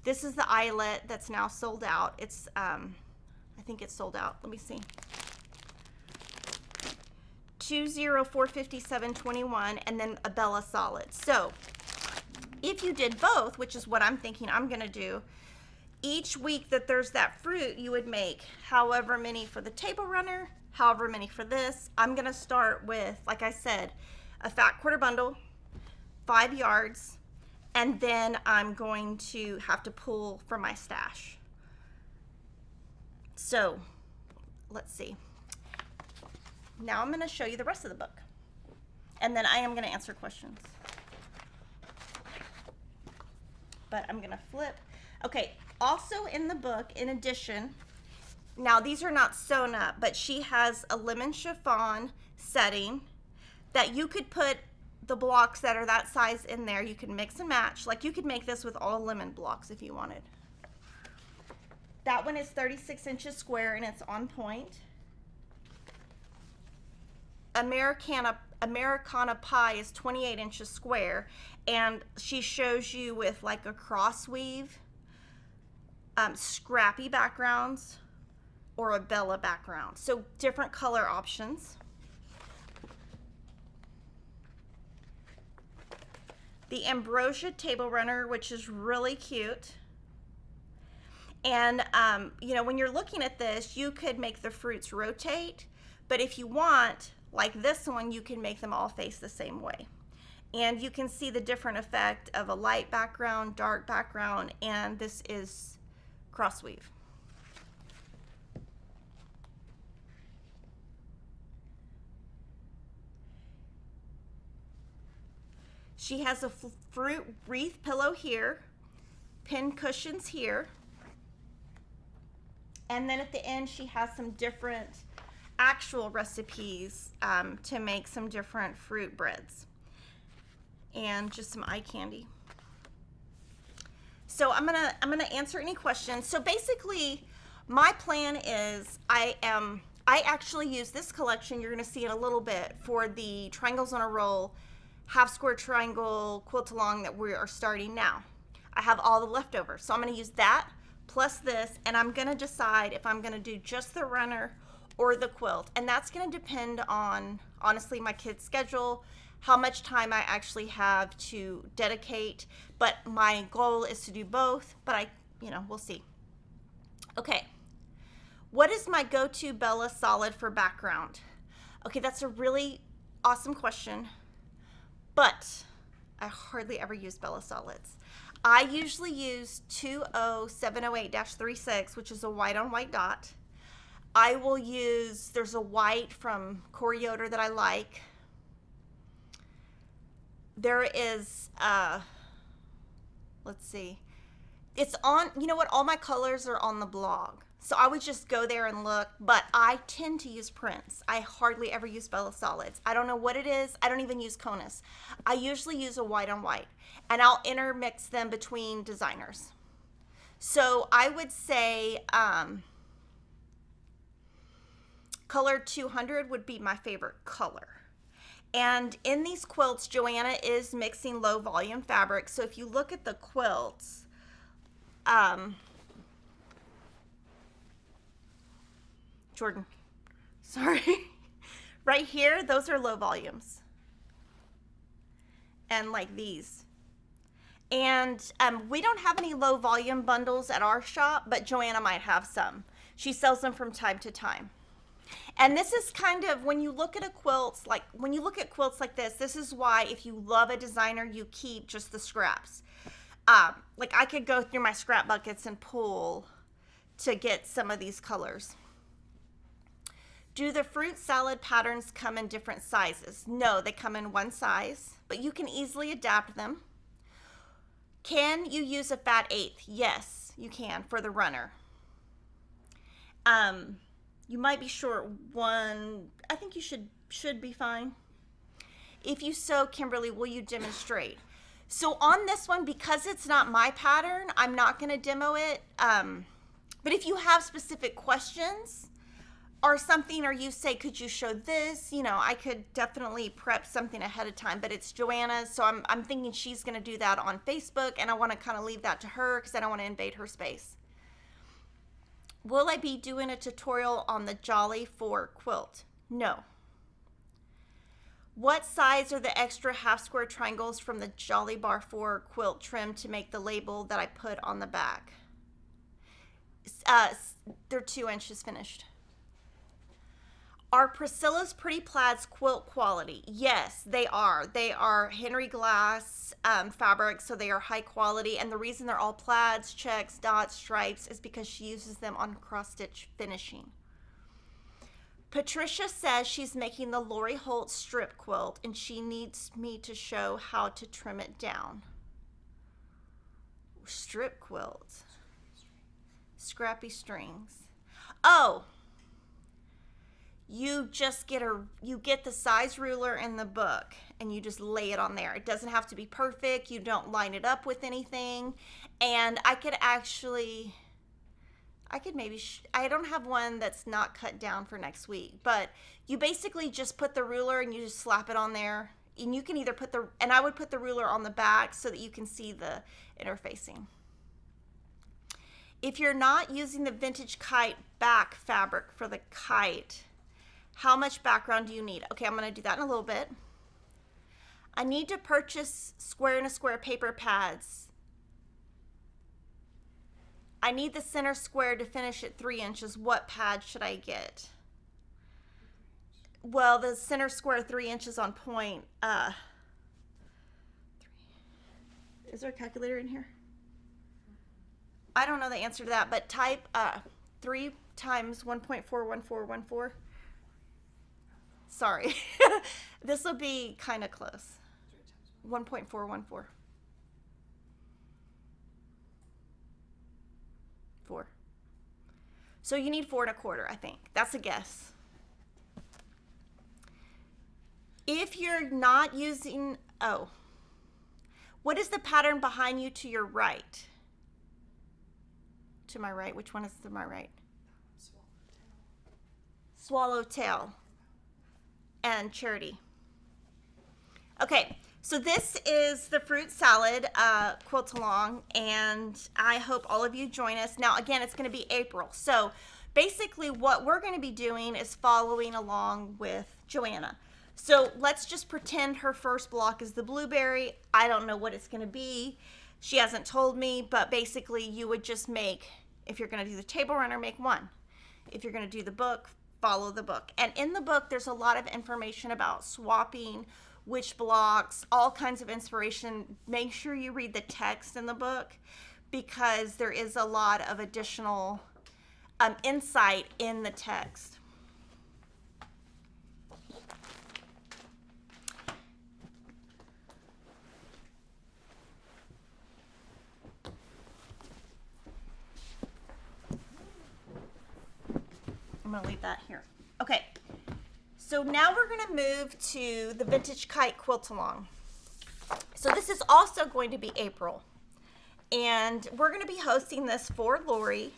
This is the eyelet that's now sold out. It's I think it's sold out. Let me see. 2045721, and then a Bella solid. So if you did both, which is what I'm thinking I'm gonna do, each week that there's that fruit, you would make however many for the table runner, however many for this. I'm gonna start with, like I said, a fat quarter bundle, 5 yards, and then I'm going to have to pull from my stash. So let's see. Now I'm gonna show you the rest of the book, and then I am gonna answer questions. But I'm gonna flip. Okay, also in the book, in addition, now these are not sewn up, but she has a lemon chiffon setting that you could put the blocks that are that size in there. You can mix and match. Like you could make this with all lemon blocks if you wanted. That one is 36 inches square and it's on point. Americana pie is 28 inches square, and she shows you with like a cross weave, scrappy backgrounds, or a Bella background. So different color options. The ambrosia table runner, which is really cute. And you know, when you're looking at this, you could make the fruits rotate, but if you want, like this one, you can make them all face the same way. And you can see the different effect of a light background, dark background, and this is cross weave. She has a fruit wreath pillow here, pin cushions here, and then at the end she has some different actual recipes to make some different fruit breads and just some eye candy. So I'm gonna answer any questions. So basically my plan is I actually use this collection, you're gonna see in a little bit, for the triangles on a roll half square triangle quilt along that we are starting now. I have all the leftovers, so I'm gonna use that plus this, and I'm gonna decide if I'm gonna do just the runner or the quilt, and that's going to depend on, honestly, my kids' schedule, how much time I actually have to dedicate, but my goal is to do both, but we'll see. Okay, what is my go-to Bella solid for background? Okay, that's a really awesome question, but I hardly ever use Bella Solids. I usually use 20708-36, which is a white on white dot. I will use, there's a white from Corey Yoder that I like. There is, let's see. It's on, you know what, all my colors are on the blog. So I would just go there and look, but I tend to use prints. I hardly ever use Bella Solids. I don't know what it is. I don't even use Conus. I usually use a white on white, and I'll intermix them between designers. So I would say color 200 would be my favorite color. And in these quilts, Joanna is mixing low volume fabric. So if you look at the quilts, Jordan, sorry. Right here, those are low volumes. And like these. And we don't have any low volume bundles at our shop, but Joanna might have some. She sells them from time to time. And this is kind of, when you look at quilts like this, this is why if you love a designer, you keep just the scraps. Like I could go through my scrap buckets and pull to get some of these colors. Do the fruit salad patterns come in different sizes? No, they come in one size, but you can easily adapt them. Can you use a fat eighth? Yes, you can for the runner. You might be short one. I think you should be fine. If you sew, Kimberly, will you demonstrate? So on this one, because it's not my pattern, I'm not going to demo it. But if you have specific questions or something, or you say, could you show this? You know, I could definitely prep something ahead of time, but it's Joanna's. So I'm thinking she's going to do that on Facebook, and I want to kind of leave that to her because I don't want to invade her space. Will I be doing a tutorial on the Jolly 4 quilt? No. What size are the extra half square triangles from the Jolly Bar 4 quilt trim to make the label that I put on the back? They're 2 inches finished. Are Priscilla's Pretty Plaids quilt quality? Yes, they are. They are Henry Glass fabric, so they are high quality. And the reason they're all plaids, checks, dots, stripes is because she uses them on cross-stitch finishing. Patricia says she's making the Lori Holt strip quilt, and she needs me to show how to trim it down. Strip quilt. Scrappy strings. Oh! You just get the size ruler in the book and you just lay it on there. It doesn't have to be perfect. You don't line it up with anything. And I could maybe, I don't have one that's not cut down for next week, but you basically just put the ruler and you just slap it on there. And you can either and I would put the ruler on the back so that you can see the interfacing. If you're not using the vintage Kite back fabric for the Kite, how much background do you need? Okay, I'm going to do that in a little bit. I need to purchase square and a square paper pads. I need the center square to finish at 3 inches. What pad should I get? Well, the center square 3 inches on point. Is there a calculator in here? I don't know the answer to that, but type 3 times 1.41414. Sorry. This will be kind of close. 1.414. 4. So you need 4 1/4, I think. That's a guess. If you're not using, what is the pattern behind you to your right? To my right. Which one is to my right? Swallowtail. And Charity. Okay, so this is the fruit salad quilt along, and I hope all of you join us. Now, again, it's going to be April. So basically what we're going to be doing is following along with Joanna. So let's just pretend her first block is the blueberry. I don't know what it's going to be. She hasn't told me, but basically you would just make, if you're going to do the table runner, make 1. If you're going to do the book, follow the book. And in the book, there's a lot of information about swapping, which blocks, all kinds of inspiration. Make sure you read the text in the book because there is a lot of additional insight in the text. I'm going to leave that here. Okay, so now we're going to move to the Vintage Kite Quilt Along. So this is also going to be April, and we're going to be hosting this for Lori.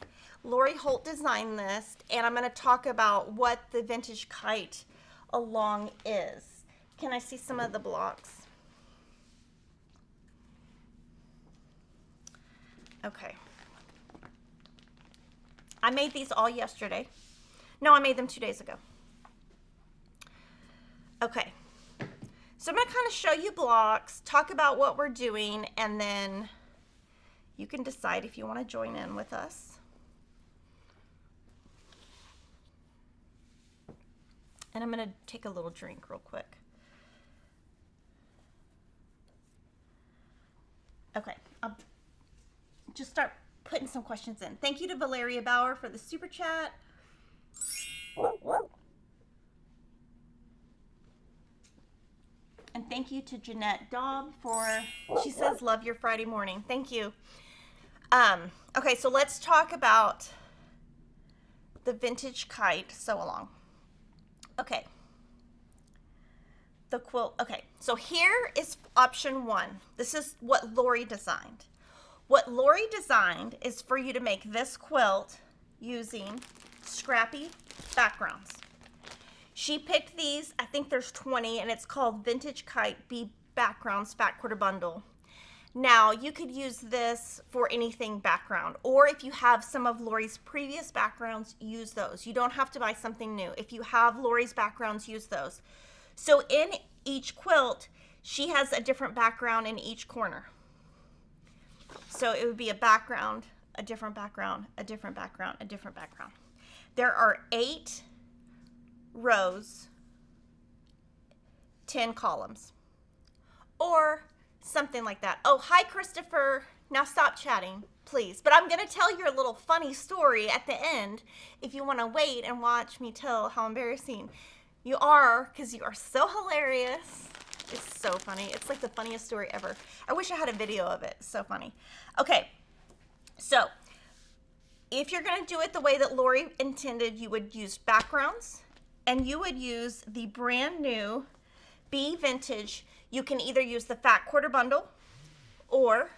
Lori Holt designed this, and I'm going to talk about what the Vintage Kite Along is. Can I see some of the blocks? Okay. I made these all yesterday. No, I made them 2 days ago. Okay, so I'm going to kind of show you blocks, talk about what we're doing, and then you can decide if you want to join in with us. And I'm going to take a little drink real quick. Okay, I'll just start putting some questions in. Thank you to Valeria Bauer for the super chat. And thank you to Jeanette Daub for, she says, love your Friday morning. Thank you. Okay, so let's talk about the Vintage Kite Sew Along. Okay. The quilt. Okay, so here is option 1. This is what Lori designed. What Lori designed is for you to make this quilt using scrappy backgrounds. She picked these, I think there's 20, and it's called Vintage Kite B Backgrounds Fat Quarter Bundle. Now, you could use this for anything background, or if you have some of Lori's previous backgrounds, use those. You don't have to buy something new. If you have Lori's backgrounds, use those. So in each quilt, she has a different background in each corner. So it would be a background, a different background, a different background, a different background. There are 8 rows, 10 columns, or something like that. Oh, hi, Christopher. Now stop chatting, please. But I'm going to tell you a little funny story at the end if you want to wait and watch me tell how embarrassing you are, because you are so hilarious. It's so funny. It's like the funniest story ever. I wish I had a video of it. It's so funny. Okay, so if you're going to do it the way that Lori intended, you would use backgrounds, and you would use the brand new B Vintage. You can either use the Fat Quarter Bundle, or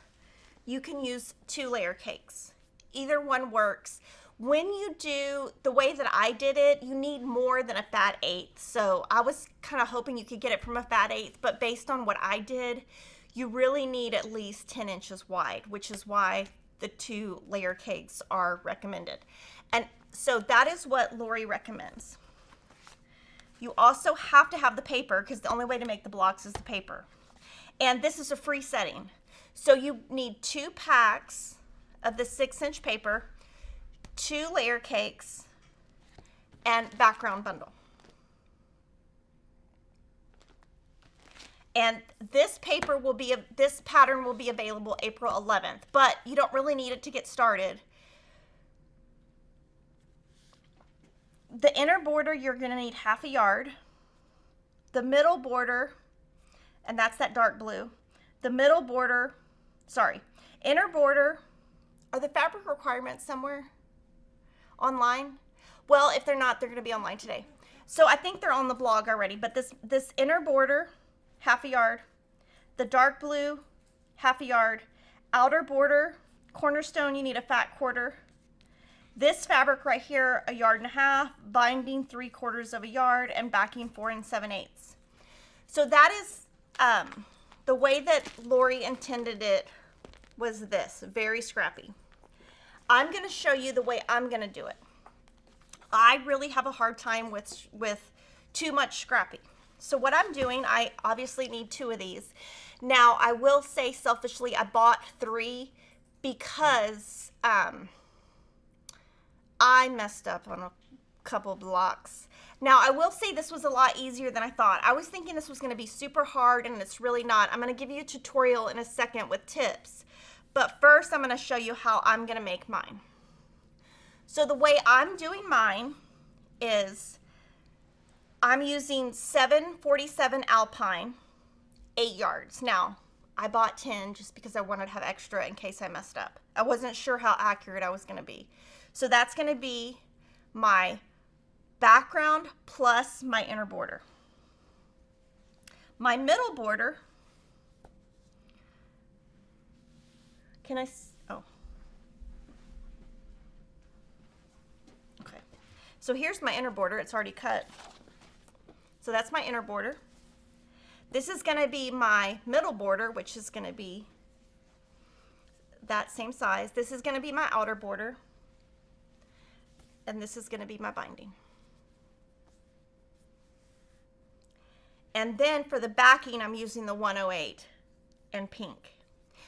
you can use 2-layer cakes. Either one works. When you do the way that I did it, you need more than a fat 1/8. So I was kind of hoping you could get it from a fat 1/8, but based on what I did, you really need at least 10 inches wide, which is why the 2-layer cakes are recommended. And so that is what Lori recommends. You also have to have the paper, because the only way to make the blocks is the paper. And this is a free setting. So you need 2 packs of the 6-inch paper, 2-layer cakes, and background bundle. And this paper will be, this pattern will be available April 11th, but you don't really need it to get started. The inner border, you're going to need 1/2 yard. The middle border, and that's that dark blue. The middle border, sorry, inner border, are the fabric requirements somewhere online? Well, if they're not, they're going to be online today. So I think they're on the blog already, but this inner border, 1/2 yard. The dark blue, 1/2 yard. Outer border, cornerstone, you need a fat 1/4. This fabric right here, 1.5 yards, binding 3/4 yard, and backing 4 7/8. So that is the way that Lori intended it, was this, very scrappy. I'm going to show you the way I'm going to do it. I really have a hard time with too much scrappy. So what I'm doing, I obviously need 2 of these. Now, I will say selfishly, I bought 3 because I messed up on a couple blocks. Now, I will say this was a lot easier than I thought. I was thinking this was going to be super hard, and it's really not. I'm going to give you a tutorial in a second with tips. But first, I'm going to show you how I'm going to make mine. So the way I'm doing mine is I'm using 747 Alpine, 8 yards. Now, I bought 10 just because I wanted to have extra in case I messed up. I wasn't sure how accurate I was going to be. So that's going to be my background plus my inner border. My middle border, oh. Okay. So here's my inner border. It's already cut. So that's my inner border. This is going to be my middle border, which is going to be that same size. This is going to be my outer border. And this is going to be my binding. And then for the backing, I'm using the 108 in pink.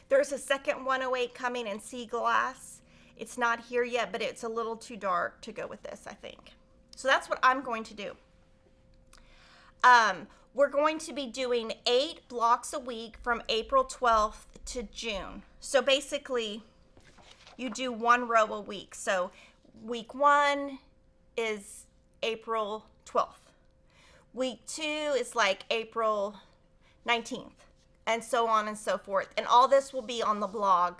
There's a second 108 coming in sea glass. It's not here yet, but it's a little too dark to go with this, I think. So that's what I'm going to do. We're going to be doing 8 blocks a week from April 12th to June. So basically, you do 1 row a week. So week 1 is April 12th. Week 2 is like April 19th, and so on and so forth. And all this will be on the blog.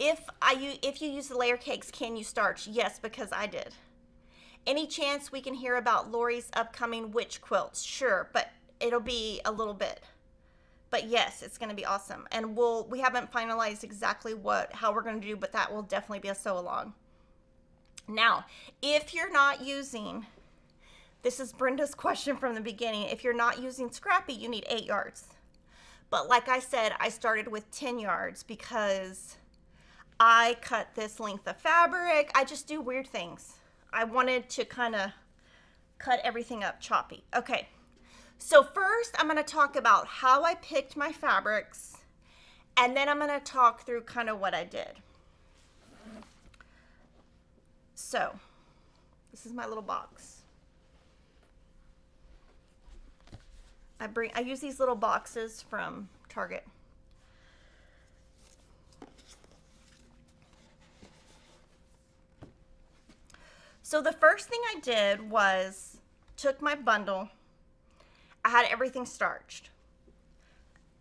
If you use the layer cakes, can you starch? Yes, because I did. Any chance we can hear about Lori's upcoming witch quilts? Sure, but it'll be a little bit. But yes, it's going to be awesome. And we haven't finalized exactly how we're going to do, but that will definitely be a sew along. Now, if you're not using, this is Brenda's question from the beginning, if you're not using Scrappy, you need 8 yards. But like I said, I started with 10 yards because I cut this length of fabric. I just do weird things. I wanted to kind of cut everything up choppy. Okay, so first I'm going to talk about how I picked my fabrics, and then I'm going to talk through kind of what I did. So this is my little box. I use these little boxes from Target. So the first thing I did was took my bundle. I had everything starched.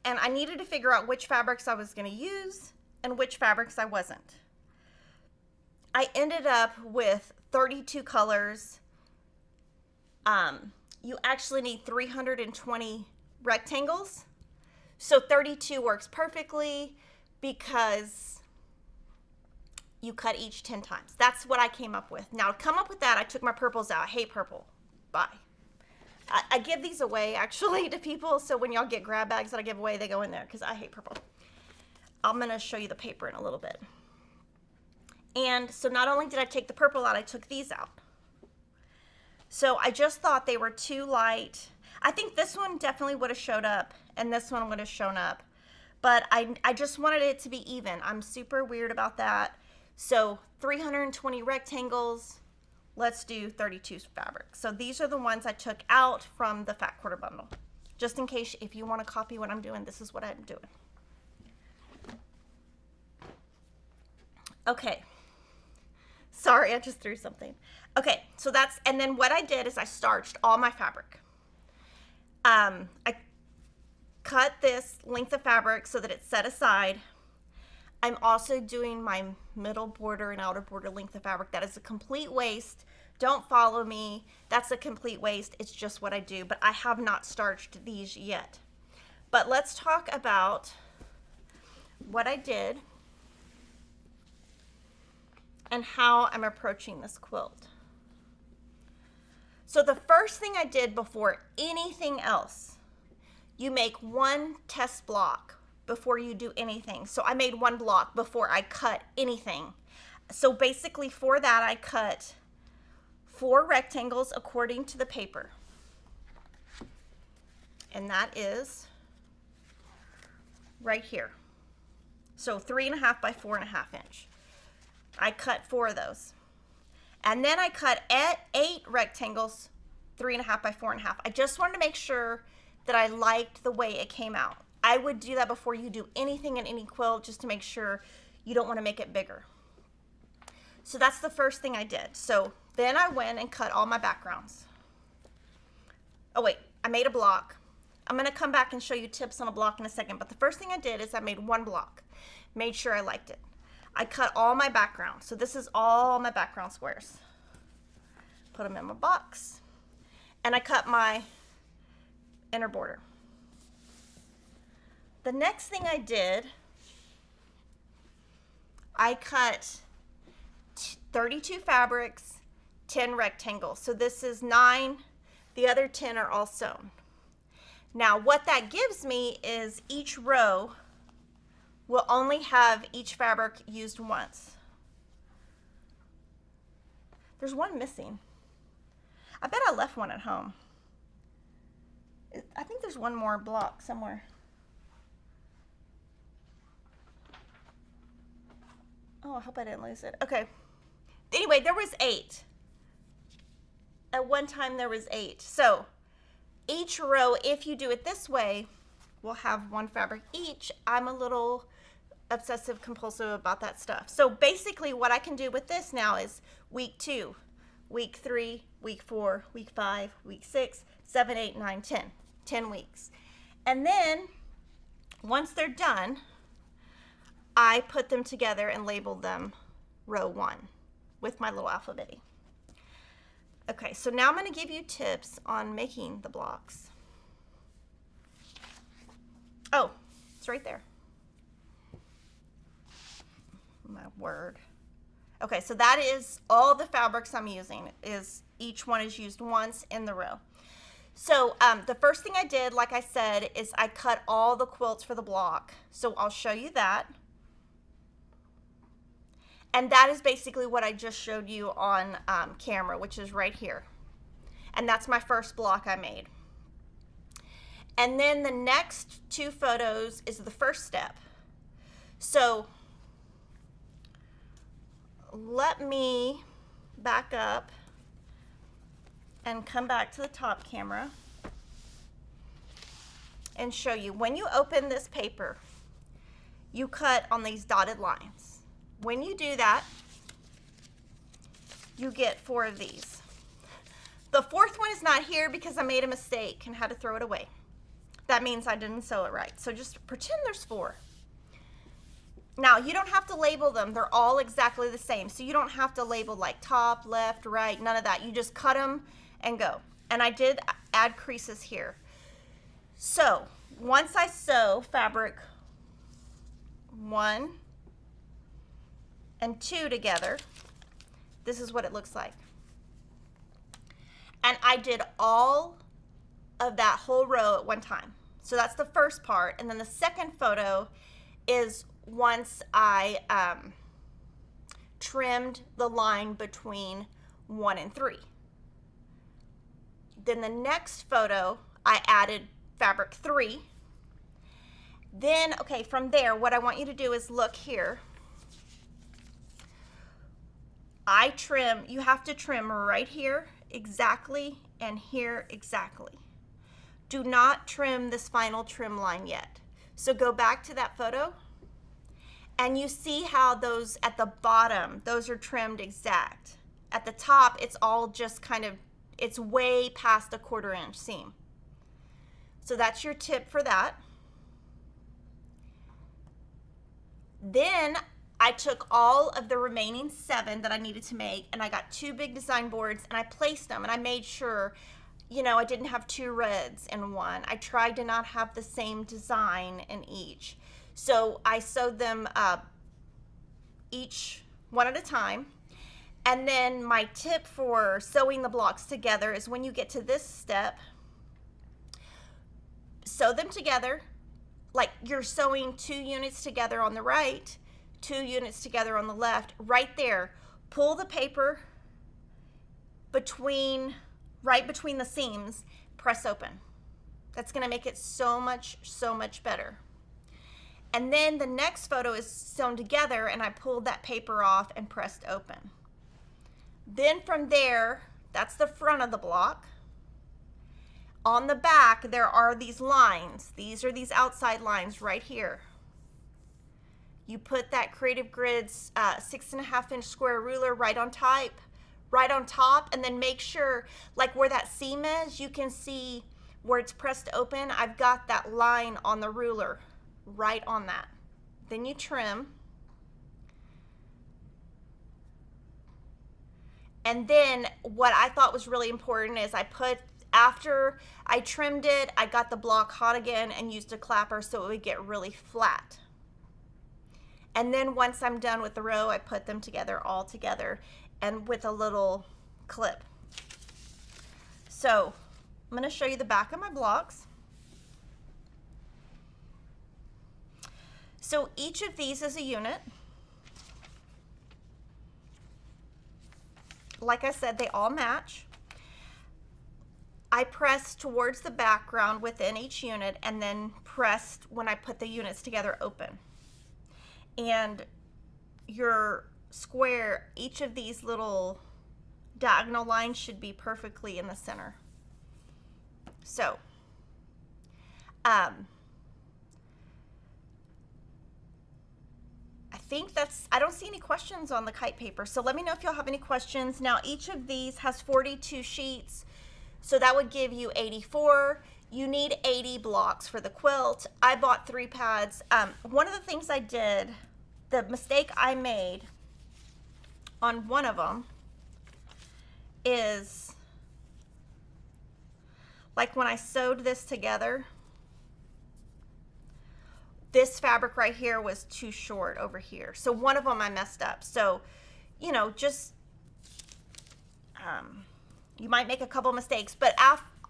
And I needed to figure out which fabrics I was going to use and which fabrics I wasn't. I ended up with 32 colors. You actually need 320 rectangles. So 32 works perfectly because you cut each 10 times. That's what I came up with. Now to come up with that, I took my purples out. I hate purple. Bye. I give these away actually to people, so when y'all get grab bags that I give away, they go in there because I hate purple. I'm going to show you the paper in a little bit. And so not only did I take the purple out, I took these out. So I just thought they were too light. I think this one definitely would have showed up, and this one would have shown up. But I just wanted it to be even. I'm super weird about that. So 320 rectangles, let's do 32 fabrics. So these are the ones I took out from the fat quarter bundle. Just in case if you want to copy what I'm doing, this is what I'm doing. Okay. Sorry, I just threw something. Okay, so that's, and then what I did is I starched all my fabric. I cut this length of fabric so that it's set aside. I'm also doing my middle border and outer border length of fabric. That is a complete waste. Don't follow me. That's a complete waste. It's just what I do, but I have not starched these yet. But let's talk about what I did and how I'm approaching this quilt. So the first thing I did before anything else, you make 1 test block before you do anything. So I made 1 block before I cut anything. So basically for that, I cut 4 rectangles according to the paper. And that is right here. So 3.5 by 4.5 inch. I cut 4 of those. And then I cut 8 rectangles, 3.5 by 4.5. I just wanted to make sure that I liked the way it came out. I would do that before you do anything in any quilt, just to make sure you don't want to make it bigger. So that's the first thing I did. So then I went and cut all my backgrounds. Oh wait, I made a block. I'm going to come back and show you tips on a block in a second, but the first thing I did is I made one block. Made sure I liked it. I cut all my background. So this is all my background squares. Put them in my box. And I cut my inner border. The next thing I did, I cut 32 fabrics, 10 rectangles. So this is 9. The other 10 are all sewn. Now what that gives me is each row will only have each fabric used once. There's one missing. I bet I left one at home. I think there's one more block somewhere. Oh, I hope I didn't lose it. Okay. Anyway, there was 8. At one time there was 8. So each row, if you do it this way, will have one fabric each. I'm a little obsessive compulsive about that stuff. So basically what I can do with this now is week 2, week 3, week 4, week 5, week 6, 7, 8, 9, 10. 10 weeks. And then once they're done, I put them together and labeled them row 1 with my little alphabet. Okay, so now I'm going to give you tips on making the blocks. Oh, it's right there. My word. Okay, so that is all the fabrics I'm using. Each one is used once in the row. So the first thing I did, like I said, is I cut all the quilts for the block. So I'll show you that. And that is basically what I just showed you on camera, which is right here. And that's my first block I made. And then the next 2 photos is the first step. So let me back up and come back to the top camera and show you. When you open this paper, you cut on these dotted lines. When you do that, you get 4 of these. The 4th one is not here because I made a mistake and had to throw it away. That means I didn't sew it right. So just pretend there's 4. Now, you don't have to label them. They're all exactly the same. So you don't have to label like top, left, right, none of that. You just cut them and go. And I did add creases here. So once I sew fabric 1 and 2 together, this is what it looks like. And I did all of that whole row at one time. So that's the first part. And then the second photo is once I trimmed the line between 1 and 3. Then the next photo, I added fabric 3. Then, okay, from there, what I want you to do is look here. I trim, you have to trim right here exactly and here exactly. Do not trim this final trim line yet. So go back to that photo and you see how those at the bottom, those are trimmed exact. At the top, it's all just kind of, it's way past a 1/4 inch seam. So that's your tip for that. Then I took all of the remaining 7 that I needed to make and I got 2 big design boards and I placed them and I made sure, you know, I didn't have 2 reds in one. I tried to not have the same design in each. So I sewed them each one at a time. And then my tip for sewing the blocks together is when you get to this step, sew them together like you're sewing 2 units together on the right, 2 units together on the left. Right there, pull the paper right between the seams, press open. That's going to make it so much better. And then the next photo is sewn together and I pulled that paper off and pressed open. Then from there, that's the front of the block. On the back, there are these lines. These are these outside lines right here. You put that Creative Grids 6.5-inch square ruler right on top, and then make sure, like where that seam is, you can see where it's pressed open. I've got that line on the ruler right on that. Then you trim. And then what I thought was really important is after I trimmed it, I got the block hot again and used a clapper so it would get really flat. And then once I'm done with the row, I put them together all together and with a little clip. So I'm going to show you the back of my blocks. So each of these is a unit. Like I said, they all match. I pressed towards the background within each unit and then pressed when I put the units together open. And your square, each of these little diagonal lines should be perfectly in the center. So, I think I don't see any questions on the kite paper. So let me know if y'all have any questions. Now each of these has 42 sheets. So that would give you 84. You need 80 blocks for the quilt. I bought 3 pads. One of the things I did, the mistake I made on one of them is, like when I sewed this together, this fabric right here was too short over here. So one of them I messed up. So, you know, just, you might make a couple mistakes, but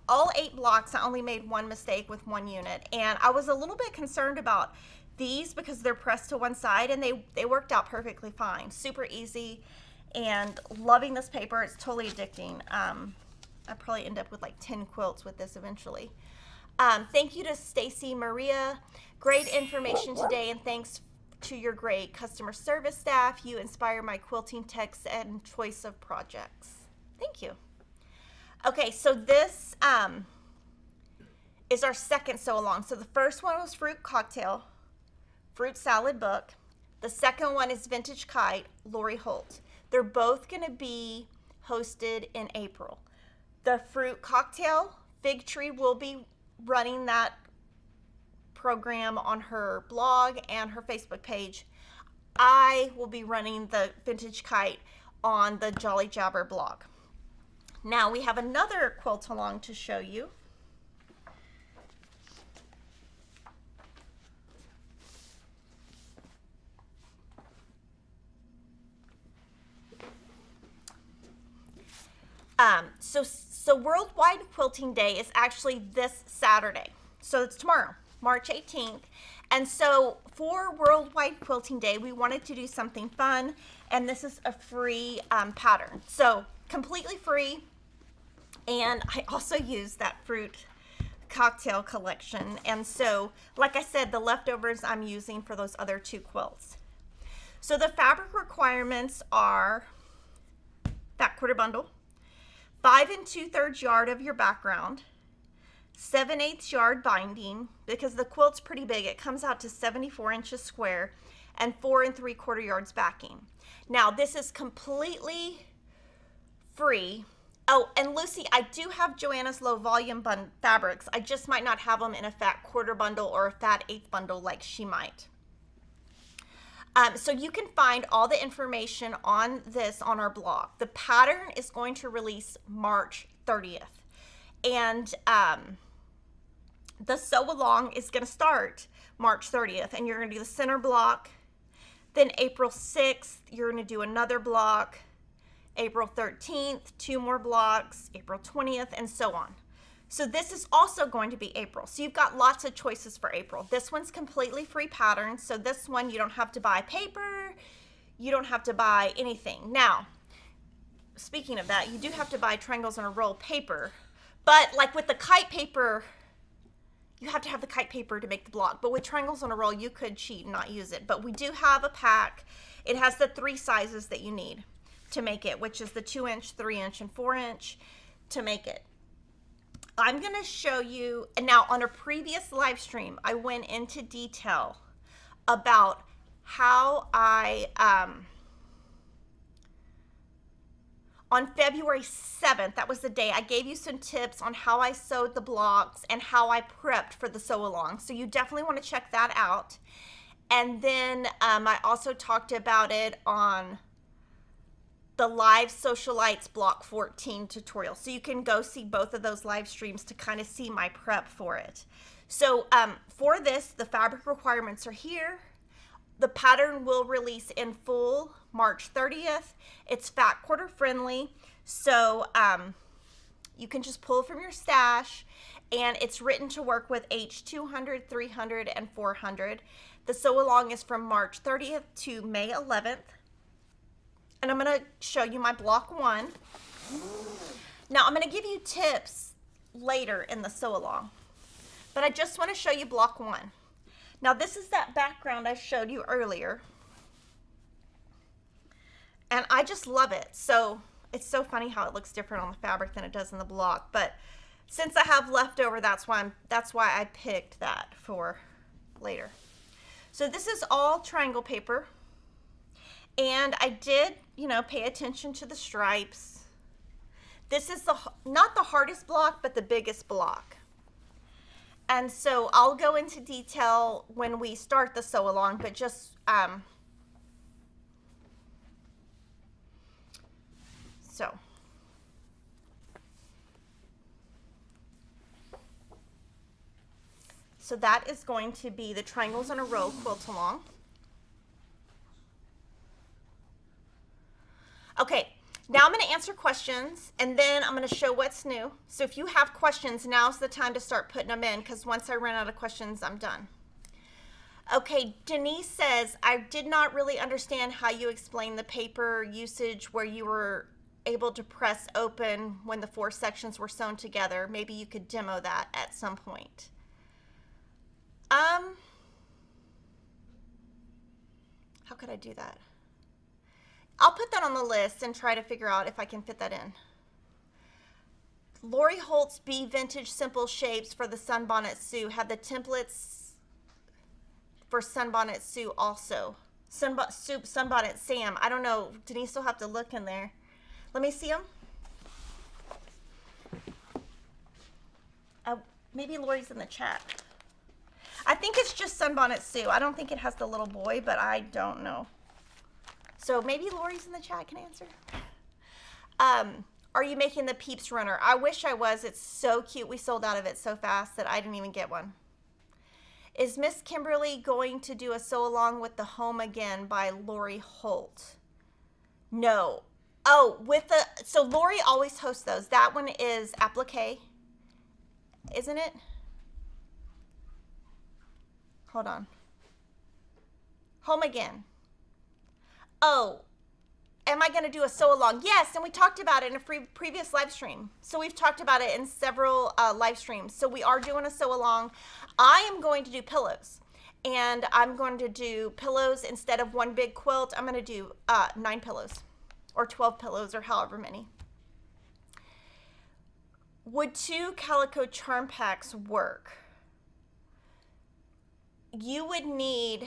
all 8 blocks, I only made one mistake with one unit. And I was a little bit concerned about these because they're pressed to one side, and they worked out perfectly fine. Super easy, and loving this paper. It's totally addicting. I probably end up with like 10 quilts with this eventually. Thank you to Stacy Maria. Great information today, and thanks to your great customer service staff. You inspire my quilting texts and choice of projects. Thank you. Okay, so this is our second sew along. So the first one was Fruit Cocktail, Fruit Salad Book. The second one is Vintage Kite, Lori Holt. They're both going to be hosted in April. The Fruit Cocktail, Fig Tree will be running that program on her blog and her Facebook page. I will be running the Vintage Kite on the Jolly Jabber blog. Now we have another quilt along to show you. So Worldwide Quilting Day is actually this Saturday. So it's tomorrow, March 18th. And so for Worldwide Quilting Day, we wanted to do something fun, and this is a free pattern. So completely free. And I also used that Fruit Cocktail collection. And so, like I said, the leftovers I'm using for those other 2 quilts. So the fabric requirements are that quarter bundle, 5 2/3 yard of your background, 7/8 yard binding, because the quilt's pretty big. It comes out to 74 inches square, and 4 3/4 yards backing. Now this is completely free. Oh, and Lucy, I do have Joanna's low volume fabrics. I just might not have them in a fat quarter bundle or a fat 1/8 bundle like she might. So you can find all the information on this on our blog. The pattern is going to release March 30th. And the sew along is going to start March 30th. And you're going to do the center block. Then April 6th, you're going to do another block. April 13th, 2 more blocks. April 20th, and so on. So this is also going to be April. So you've got lots of choices for April. This one's completely free pattern. So this one, you don't have to buy paper. You don't have to buy anything. Now, speaking of that, you do have to buy triangles on a roll paper. But like with the kite paper, you have to have the kite paper to make the block. But with triangles on a roll, you could cheat and not use it. But we do have a pack. It has the 3 sizes that you need. to make it, which is the 2-inch, 3-inch, and 4-inch to make it. I'm going to show you, and now on a previous live stream, I went into detail about how I, on February 7th, that was the day, I gave you some tips on how I sewed the blocks and how I prepped for the sew along. So you definitely want to check that out. And then I also talked about it on the live Sewcialites Block 14 tutorial. So you can go see both of those live streams to kind of see my prep for it. So for this, the fabric requirements are here. The pattern will release in full March 30th. It's fat quarter friendly. So you can just pull from your stash, and it's written to work with H200, 300, and 400. The sew along is from March 30th to May 11th. And I'm going to show you my block 1. Now I'm going to give you tips later in the sew along, but I just want to show you block 1. Now this is that background I showed you earlier, and I just love it. So it's so funny how it looks different on the fabric than it does in the block, but since I have leftover, that's why I picked that for later. So this is all triangle paper. And I did, you know, pay attention to the stripes. This is not the hardest block, but the biggest block. And so I'll go into detail when we start the sew along, but just so that is going to be the triangles in a row quilt along. Okay, now I'm going to answer questions, and then I'm going to show what's new. So if you have questions, now's the time to start putting them in, because once I run out of questions, I'm done. Okay, Denise says, I did not really understand how you explained the paper usage where you were able to press open when the 4 sections were sewn together. Maybe you could demo that at some point. How could I do that? I'll put that on the list and try to figure out if I can fit that in. Lori Holt's B Vintage Simple Shapes for the Sunbonnet Sue have the templates for Sunbonnet Sue also. Sunbonnet Sam. I don't know. Denise will have to look in there. Let me see them. Maybe Lori's in the chat. I think it's just Sunbonnet Sue. I don't think it has the little boy, but I don't know. So maybe Lori's in the chat can answer. Are you making the Peeps runner? I wish I was. It's so cute. We sold out of it so fast that I didn't even get one. Is Miss Kimberly going to do a sew along with the Home Again by Lori Holt? No. Oh, so Lori always hosts those. That one is applique, isn't it? Hold on. Home Again. Oh, am I going to do a sew along? Yes, and we talked about it in a previous live stream. So we've talked about it in several live streams. So we are doing a sew along. I am going to do pillows, and I'm going to do pillows instead of one big quilt. I'm going to do 9 pillows or 12 pillows or however many. Would 2 calico charm packs work? You would not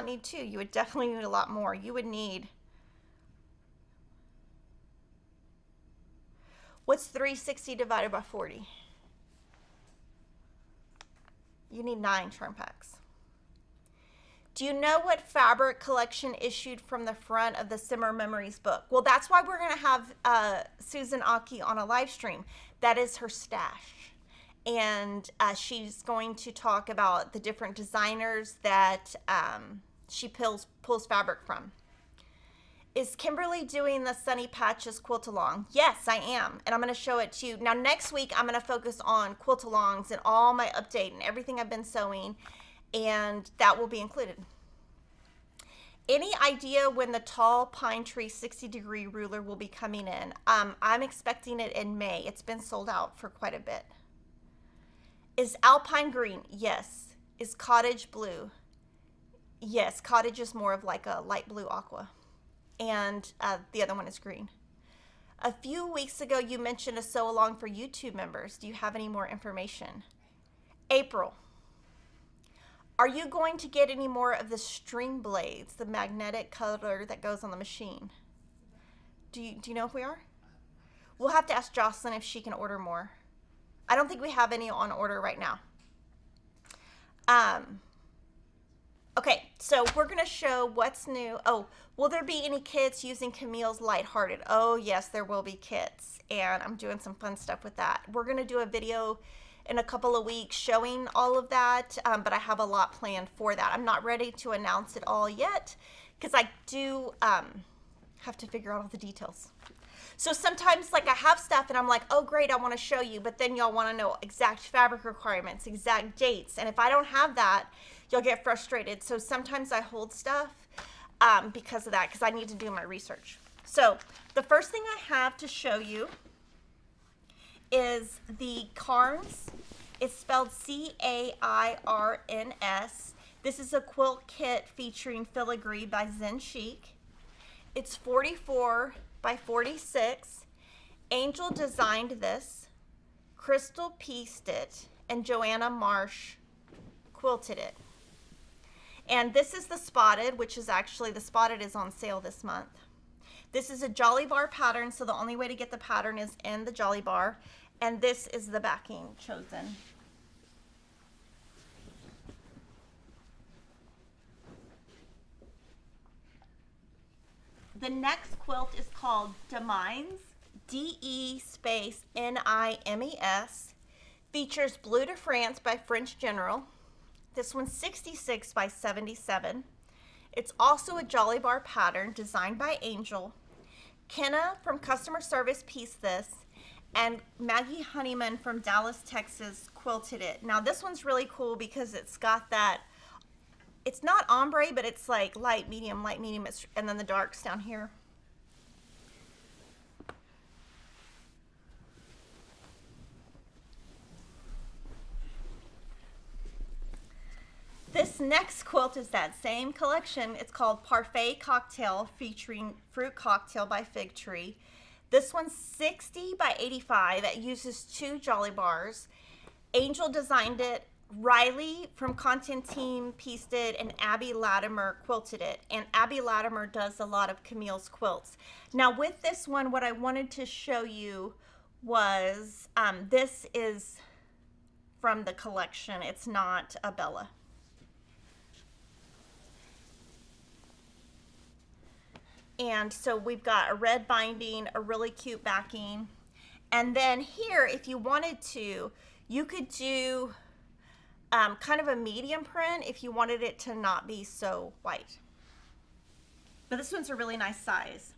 need 2. You would definitely need a lot more. You would need, what's 360 divided by 40? You need 9 charm packs. Do you know what fabric collection issued from the front of the Simmer Memories book? Well, that's why we're going to have Susan Aki on a live stream. That is her stash. And she's going to talk about the different designers that she pulls fabric from. Is Kimberly doing the Sunny Patches quilt along? Yes, I am, and I'm going to show it to you. Now, next week, I'm going to focus on quilt alongs and all my update and everything I've been sewing, and that will be included. Any idea when the tall pine tree 60-degree ruler will be coming in? I'm expecting it in May. It's been sold out for quite a bit. Is alpine green? Yes. Is cottage blue? Yes, cottage is more of like a light blue aqua. And the other one is green. A few weeks ago, you mentioned a sew along for YouTube members. Do you have any more information? April. Are you going to get any more of the string blades, the magnetic color that goes on the machine? Do you know if we are? We'll have to ask Jocelyn if she can order more. I don't think we have any on order right now. Okay, so we're going to show what's new. Oh, will there be any kits using Camille's Lighthearted? Oh, yes, there will be kits, and I'm doing some fun stuff with that. We're going to do a video in a couple of weeks showing all of that, but I have a lot planned for that. I'm not ready to announce it all yet because I do have to figure out all the details. So sometimes, like, I have stuff and I'm like, oh, great, I want to show you, but then y'all want to know exact fabric requirements, exact dates, and if I don't have that, you'll get frustrated. So sometimes I hold stuff because of that, because I need to do my research. So the first thing I have to show you is the Cairns. It's spelled C-A-I-R-N-S. This is a quilt kit featuring filigree by Zen Chic. It's 44 by 46. Angel designed this, Crystal pieced it, and Joanna Marsh quilted it. And this is the spotted, which is actually, the spotted is on sale this month. This is a Jolly Bar pattern, so the only way to get the pattern is in the Jolly Bar. And this is the backing chosen. The next quilt is called Demimes, D-E-N-I-M-E-S. Features Bleu de France by French General. This one's 66 by 77. It's also a Jolly Bar pattern designed by Angel. Kenna from Customer Service pieced this, and Maggie Honeyman from Dallas, Texas quilted it. Now this one's really cool because it's got that, it's not ombre, but it's like light, medium, and then the darks down here. This next quilt is that same collection. It's called Parfait Cocktail, featuring Fruit Cocktail by Fig Tree. This one's 60 by 85. It uses 2 Jolly Bars. Angel designed it. Riley from Content Team pieced it, and Abby Latimer quilted it. And Abby Latimer does a lot of Camille's quilts. Now with this one, what I wanted to show you was, this is from the collection. It's not a Bella. And so we've got a red binding, a really cute backing. And then here, if you wanted to, you could do kind of a medium print if you wanted it to not be so white. But this one's a really nice size.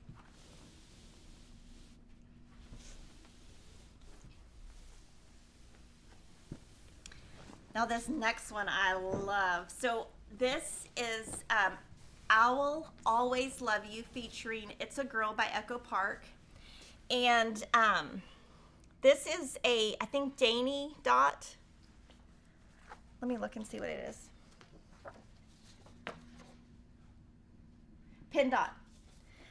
Now this next one I love. So this is Owl Always Love You, featuring It's a Girl by Echo Park. And this is a, I think, Danny dot. Let me look and see what it is. Pin dot.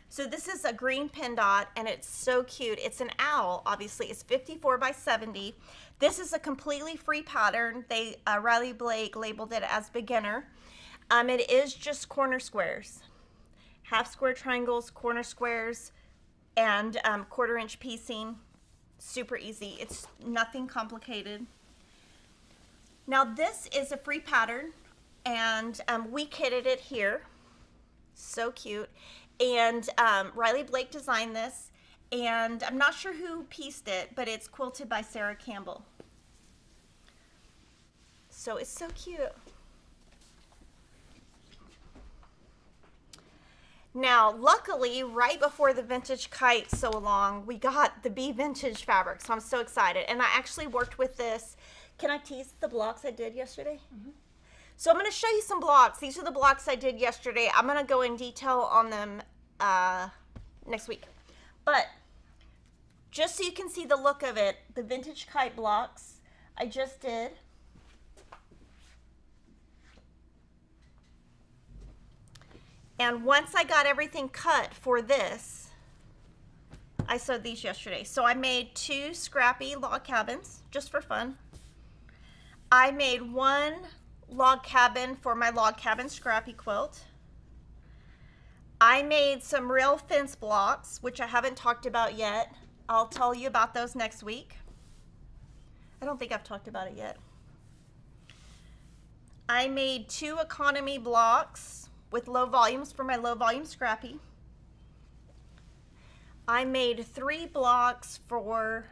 So this is a green pin dot, and it's so cute. It's an owl, obviously. It's 54 by 70. This is a completely free pattern. They Riley Blake labeled it as beginner. It is just corner squares, half square triangles, corner squares, and 1/4 inch piecing. Super easy. It's nothing complicated. Now this is a free pattern, and we kitted it here. So cute. And Riley Blake designed this, and I'm not sure who pieced it, but it's quilted by Sarah Campbell. So it's so cute. Now, luckily, right before the Vintage Kite sew along, we got the Bee Vintage fabric, so I'm so excited. And I actually worked with this. Can I tease the blocks I did yesterday? Mm-hmm. So I'm going to show you some blocks. These are the blocks I did yesterday. I'm going to go in detail on them next week. But just so you can see the look of it, the Vintage Kite blocks I just did. And once I got everything cut for this, I sewed these yesterday. So I made 2 scrappy log cabins just for fun. I made 1 log cabin for my log cabin scrappy quilt. I made some real fence blocks, which I haven't talked about yet. I'll tell you about those next week. I don't think I've talked about it yet. I made 2 economy blocks with low volumes for my low volume scrappy. I made 3 blocks for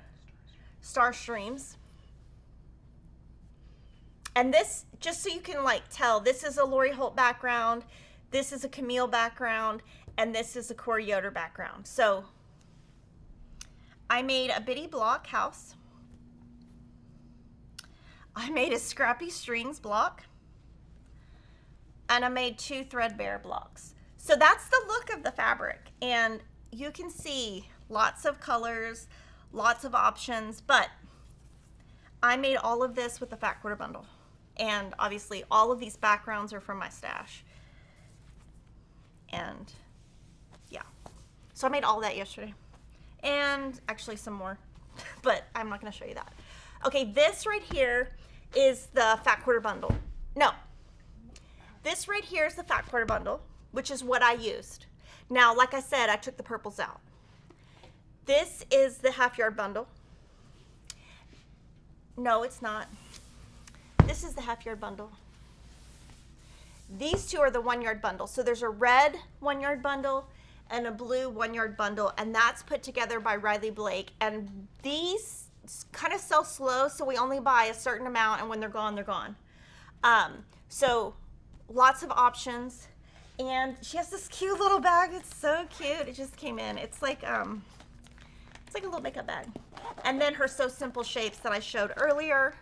Star Streams. And this, just so you can like tell, this is a Lori Holt background, this is a Camille background, and this is a Corey Yoder background. So I made a bitty block house. I made a scrappy strings block. And I made 2 threadbare blocks. So that's the look of the fabric. And you can see lots of colors, lots of options, but I made all of this with the fat quarter bundle. And obviously all of these backgrounds are from my stash. And yeah, so I made all that yesterday. And actually some more, but I'm not gonna show you that. Okay, this right here is the fat quarter bundle. No, this right here is the fat quarter bundle, which is what I used. Now, like I said, I took the purples out. This is the half yard bundle. No, it's not. This is the half yard bundle. These 2 are the 1 yard bundle. So there's a red 1 yard bundle and a blue 1 yard bundle, and that's put together by Riley Blake. And these kind of sell slow, so we only buy a certain amount, and when they're gone, they're gone. So lots of options. And she has this cute little bag. It's so cute. It just came in. It's like a little makeup bag. And then her So Simple shapes that I showed earlier.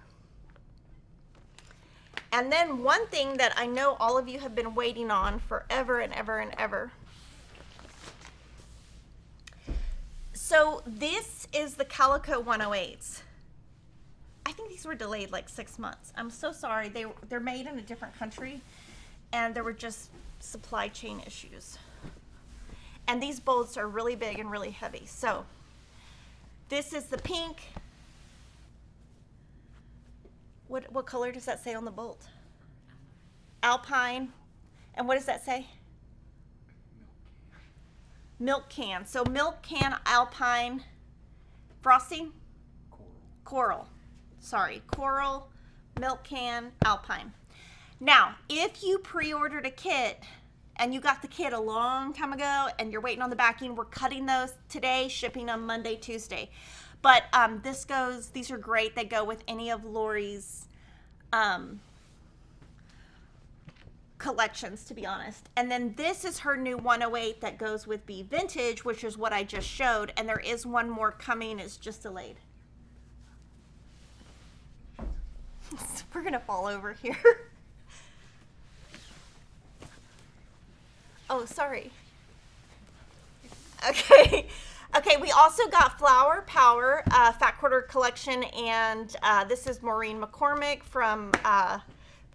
And then one thing that I know all of you have been waiting on forever and ever and ever. So this is the Calico 108s. I think these were delayed like 6 months. I'm so sorry. They're made in a different country, and there were just supply chain issues. And these bolts are really big and really heavy. So this is the pink. What color does that say on the bolt? Alpine. And what does that say? Milk can. So milk can, alpine, frosting? Coral. Sorry, coral, milk can, alpine. Now, if you pre-ordered a kit and you got the kit a long time ago and you're waiting on the backing, we're cutting those today, shipping them Monday, Tuesday. But these are great. They go with any of Lori's collections, to be honest. And then this is her new 108 that goes with Be Vintage, which is what I just showed. And there is one more coming. It's just delayed. We're going to fall over here. Oh, sorry. Okay. Okay, we also got Flower Power Fat Quarter Collection, and this is Maureen McCormick from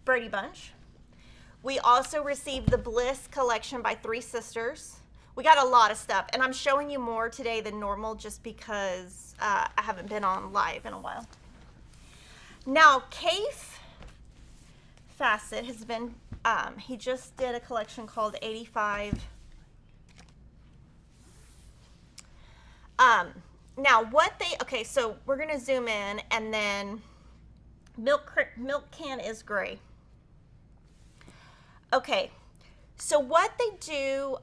Brady Bunch. We also received the Bliss Collection by Three Sisters. We got a lot of stuff, and I'm showing you more today than normal just because I haven't been on live in a while. Now, Kafe Facet has been, he just did a collection called 85. Now what they, okay, so we're going to zoom in, and then milk can is gray. Okay, so what they do,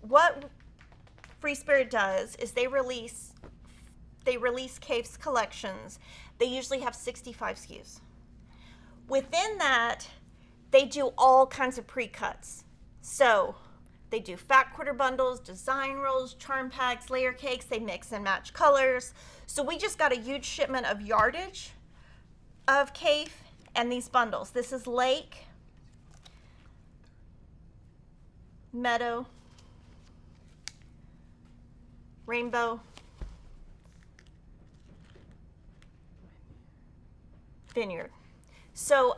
what Free Spirit does is they release Kafe's collections. They usually have 65 SKUs. Within that, they do all kinds of pre-cuts. So they do fat quarter bundles, design rolls, charm packs, layer cakes. They mix and match colors. So we just got a huge shipment of yardage of Kafe and these bundles. This is Lake, Meadow, Rainbow, Vineyard. So,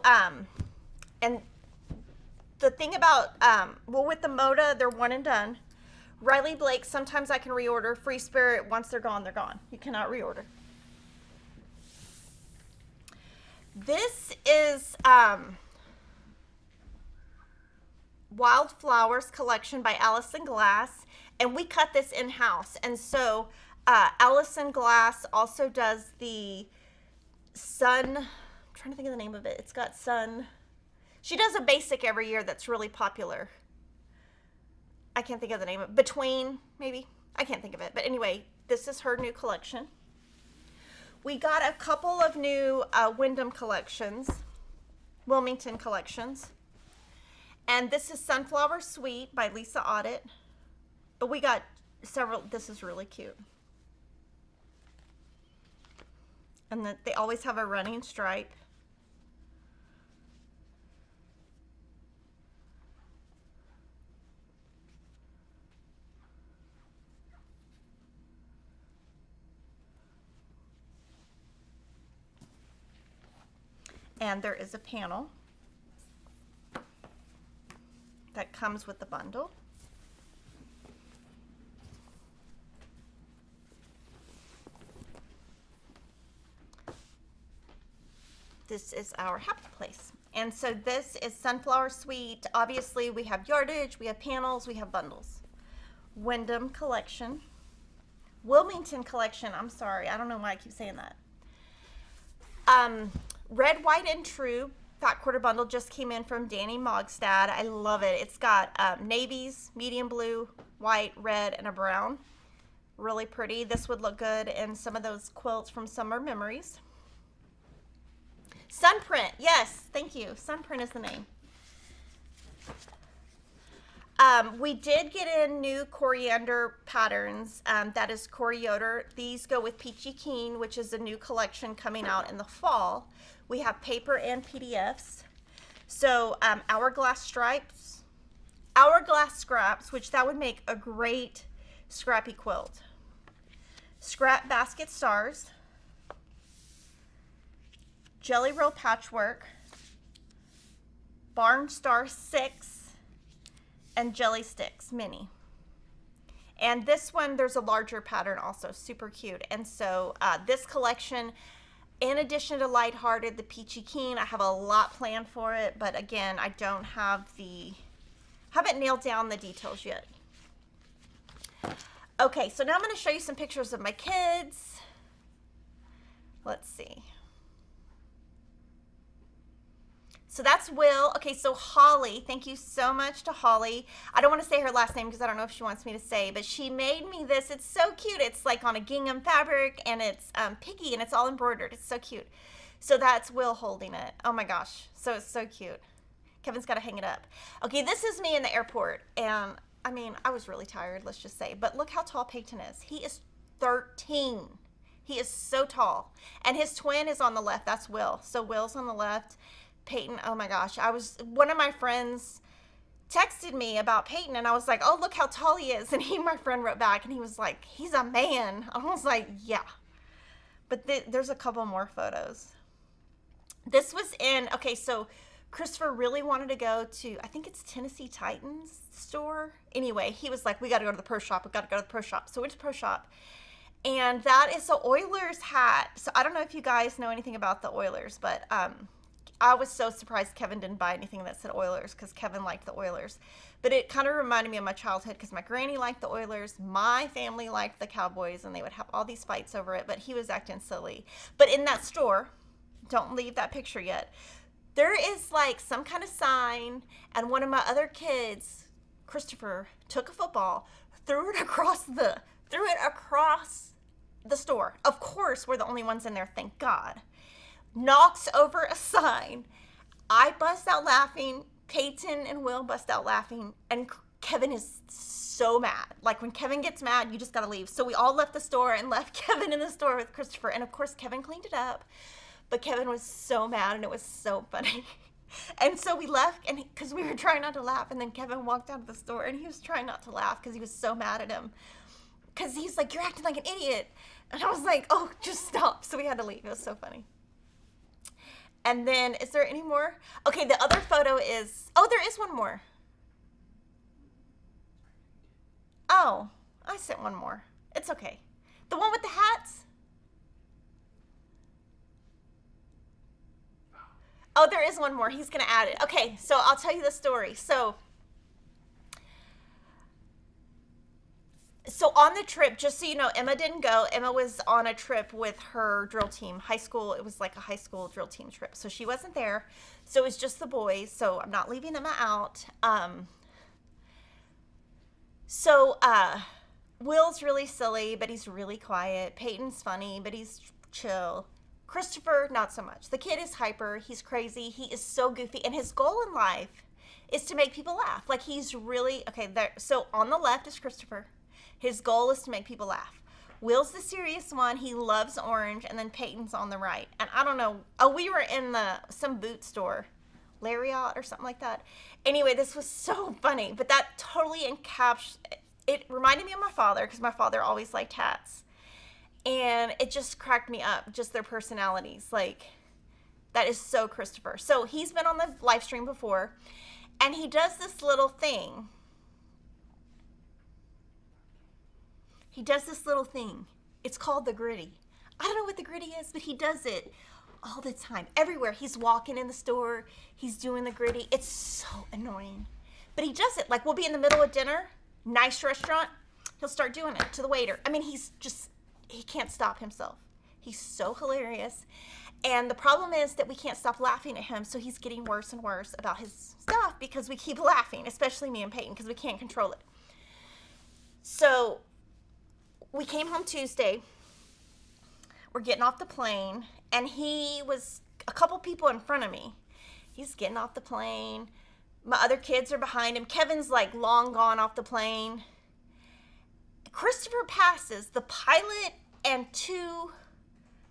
and the thing about, well, with the Moda, they're one and done. Riley Blake, sometimes I can reorder. Free Spirit, once they're gone, they're gone. You cannot reorder. This is Wildflowers collection by Allison Glass, and we cut this in-house. And so Allison Glass also does the Sun, I'm trying to think of the name of it. It's got Sun. She does a basic every year that's really popular. I can't think of the name of it. Between, maybe. I can't think of it. But anyway, this is her new collection. We got a couple of new Wyndham collections, Wilmington collections. And this is Sunflower Suite by Lisa Audit. But we got several. This is really cute. And they always have a running stripe. And there is a panel that comes with the bundle. This is our happy place. And so this is Sunflower Suite. Obviously we have yardage, we have panels, we have bundles. Wyndham collection. Wilmington collection, I'm sorry, I don't know why I keep saying that. Red, White, and True Fat Quarter Bundle just came in from Danny Mogstad. I love it. It's got navies, medium blue, white, red, and a brown. Really pretty. This would look good in some of those quilts from Summer Memories. Sunprint. Yes, thank you. Sunprint is the name. We did get in new coriander patterns. That is Corey Yoder. These go with Peachy Keen, which is a new collection coming out in the fall. We have paper and PDFs. So hourglass stripes, hourglass scraps, which that would make a great scrappy quilt. Scrap basket stars, Jelly Roll patchwork, Barn Star 6, and Jelly Sticks mini. And this one, there's a larger pattern also, super cute. And so this collection, in addition to Lighthearted, the Peachy Keen, I have a lot planned for it, but again, I don't have haven't nailed down the details yet. Okay, so now I'm going to show you some pictures of my kids. Let's see. So that's Will. Okay, so Holly, thank you so much to Holly. I don't want to say her last name because I don't know if she wants me to say, but she made me this. It's so cute. It's like on a gingham fabric, and it's piggy, and it's all embroidered. It's so cute. So that's Will holding it. Oh my gosh, so it's so cute. Kevin's got to hang it up. Okay, this is me in the airport, and I mean, I was really tired, let's just say, but look how tall Peyton is. He is 13. He is so tall, and his twin is on the left. That's Will. So Will's on the left. Peyton, oh my gosh, one of my friends texted me about Peyton, and I was like, oh, look how tall he is. And my friend wrote back, and he was like, he's a man. I was like, yeah. But there's a couple more photos. This was okay, so Christopher really wanted to go to, I think it's Tennessee Titans store. Anyway, he was like, we got to go to the pro shop. We got to go to the pro shop. So we went to the pro shop. And that is the Oilers hat. So I don't know if you guys know anything about the Oilers, but I was so surprised Kevin didn't buy anything that said Oilers because Kevin liked the Oilers. But it kind of reminded me of my childhood because my granny liked the Oilers, my family liked the Cowboys, and they would have all these fights over it, but he was acting silly. But in that store, don't leave that picture yet, there is like some kind of sign, and one of my other kids, Christopher, took a football, threw it across the store. Of course, we're the only ones in there, thank God. Knocks over a sign. I bust out laughing. Peyton and Will bust out laughing. And Kevin is so mad. Like when Kevin gets mad, you just got to leave. So we all left the store and left Kevin in the store with Christopher. And of course, Kevin cleaned it up. But Kevin was so mad, and it was so funny. And so we left because we were trying not to laugh. And then Kevin walked out of the store, and he was trying not to laugh because he was so mad at him. Because he's like, you're acting like an idiot. And I was like, oh, just stop. So we had to leave. It was so funny. And then, is there any more? Okay, the other photo is, oh, there is one more. Oh, I sent one more. It's okay. The one with the hats? Oh, there is one more. He's going to add it. Okay, so I'll tell you the story. So on the trip, just so you know, Emma didn't go. Emma was on a trip with her drill team, high school. It was like a high school drill team trip. So she wasn't there. So it was just the boys. So I'm not leaving Emma out. Will's really silly, but he's really quiet. Peyton's funny, but he's chill. Christopher, not so much. The kid is hyper. He's crazy. He is so goofy. And his goal in life is to make people laugh. Like, he's really, okay, there. So on the left is Christopher. His goal is to make people laugh. Will's the serious one. He loves orange. And then Peyton's on the right. And I don't know. Oh, we were in some boot store. Lariat or something like that. Anyway, this was so funny. But that totally it reminded me of my father, because my father always liked hats. And it just cracked me up, just their personalities. Like, that is so Christopher. So he's been on the live stream before, and he does this little thing. It's called the gritty. I don't know what the gritty is, but he does it all the time. Everywhere. He's walking in the store. He's doing the gritty. It's so annoying. But he does it. Like, we'll be in the middle of dinner, nice restaurant. He'll start doing it to the waiter. I mean, he can't stop himself. He's so hilarious. And the problem is that we can't stop laughing at him, so he's getting worse and worse about his stuff because we keep laughing, especially me and Peyton, because we can't control it. So we came home Tuesday. We're getting off the plane, and he was a couple people in front of me. He's getting off the plane. My other kids are behind him. Kevin's like long gone off the plane. Christopher passes the pilot and 2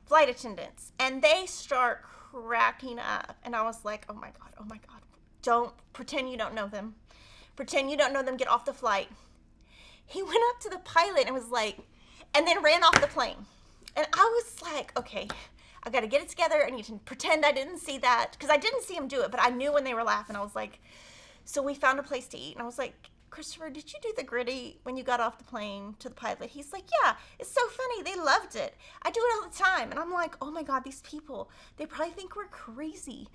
flight attendants, and they start cracking up. And I was like, oh my God. Don't pretend you don't know them. Pretend you don't know them. Get off the flight. He went up to the pilot and was like, and then ran off the plane. And I was like, okay, I got to get it together. I need to pretend I didn't see that, because I didn't see him do it, but I knew when they were laughing. I was like, so we found a place to eat, and I was like, Christopher, did you do the gritty when you got off the plane to the pilot? He's like, yeah, it's so funny. They loved it. I do it all the time. And I'm like, oh my God, these people, they probably think we're crazy.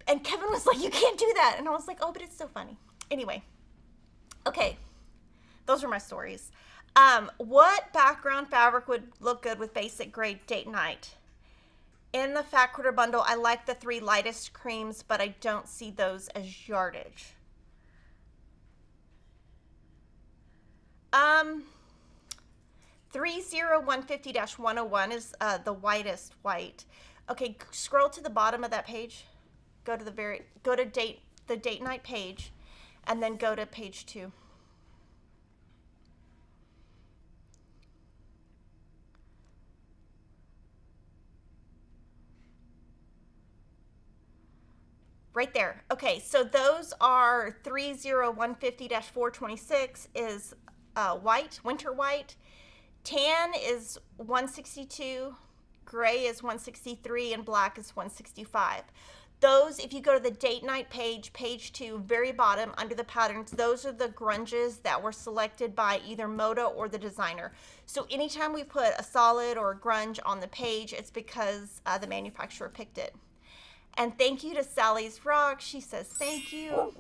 And Kevin was like, you can't do that. And I was like, oh, but it's so funny. Anyway, okay, those are my stories. What background fabric would look good with basic gray date night? In the Fat Quarter bundle, I like the 3 lightest creams, but I don't see those as yardage. 30150-101 is the whitest white. Okay, scroll to the bottom of that page. Go to the date night page, and then go to page 2. Right there. Okay, so those are 30150-426 is white, winter white. Tan is 162, gray is 163, and black is 165. Those, if you go to the date night page, page 2, very bottom, under the patterns, those are the grunges that were selected by either Moda or the designer. So anytime we put a solid or a grunge on the page, it's because the manufacturer picked it. And thank you to Sally's Rock. She says thank you.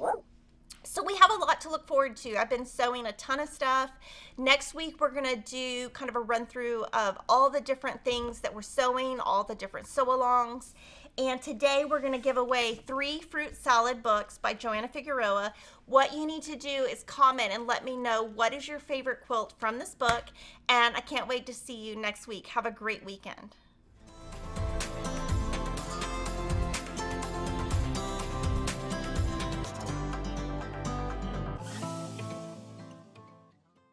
So we have a lot to look forward to. I've been sewing a ton of stuff. Next week, we're going to do kind of a run through of all the different things that we're sewing, all the different sew-alongs. And today, we're going to give away 3 fruit salad books by Joanna Figueroa. What you need to do is comment and let me know what is your favorite quilt from this book. And I can't wait to see you next week. Have a great weekend.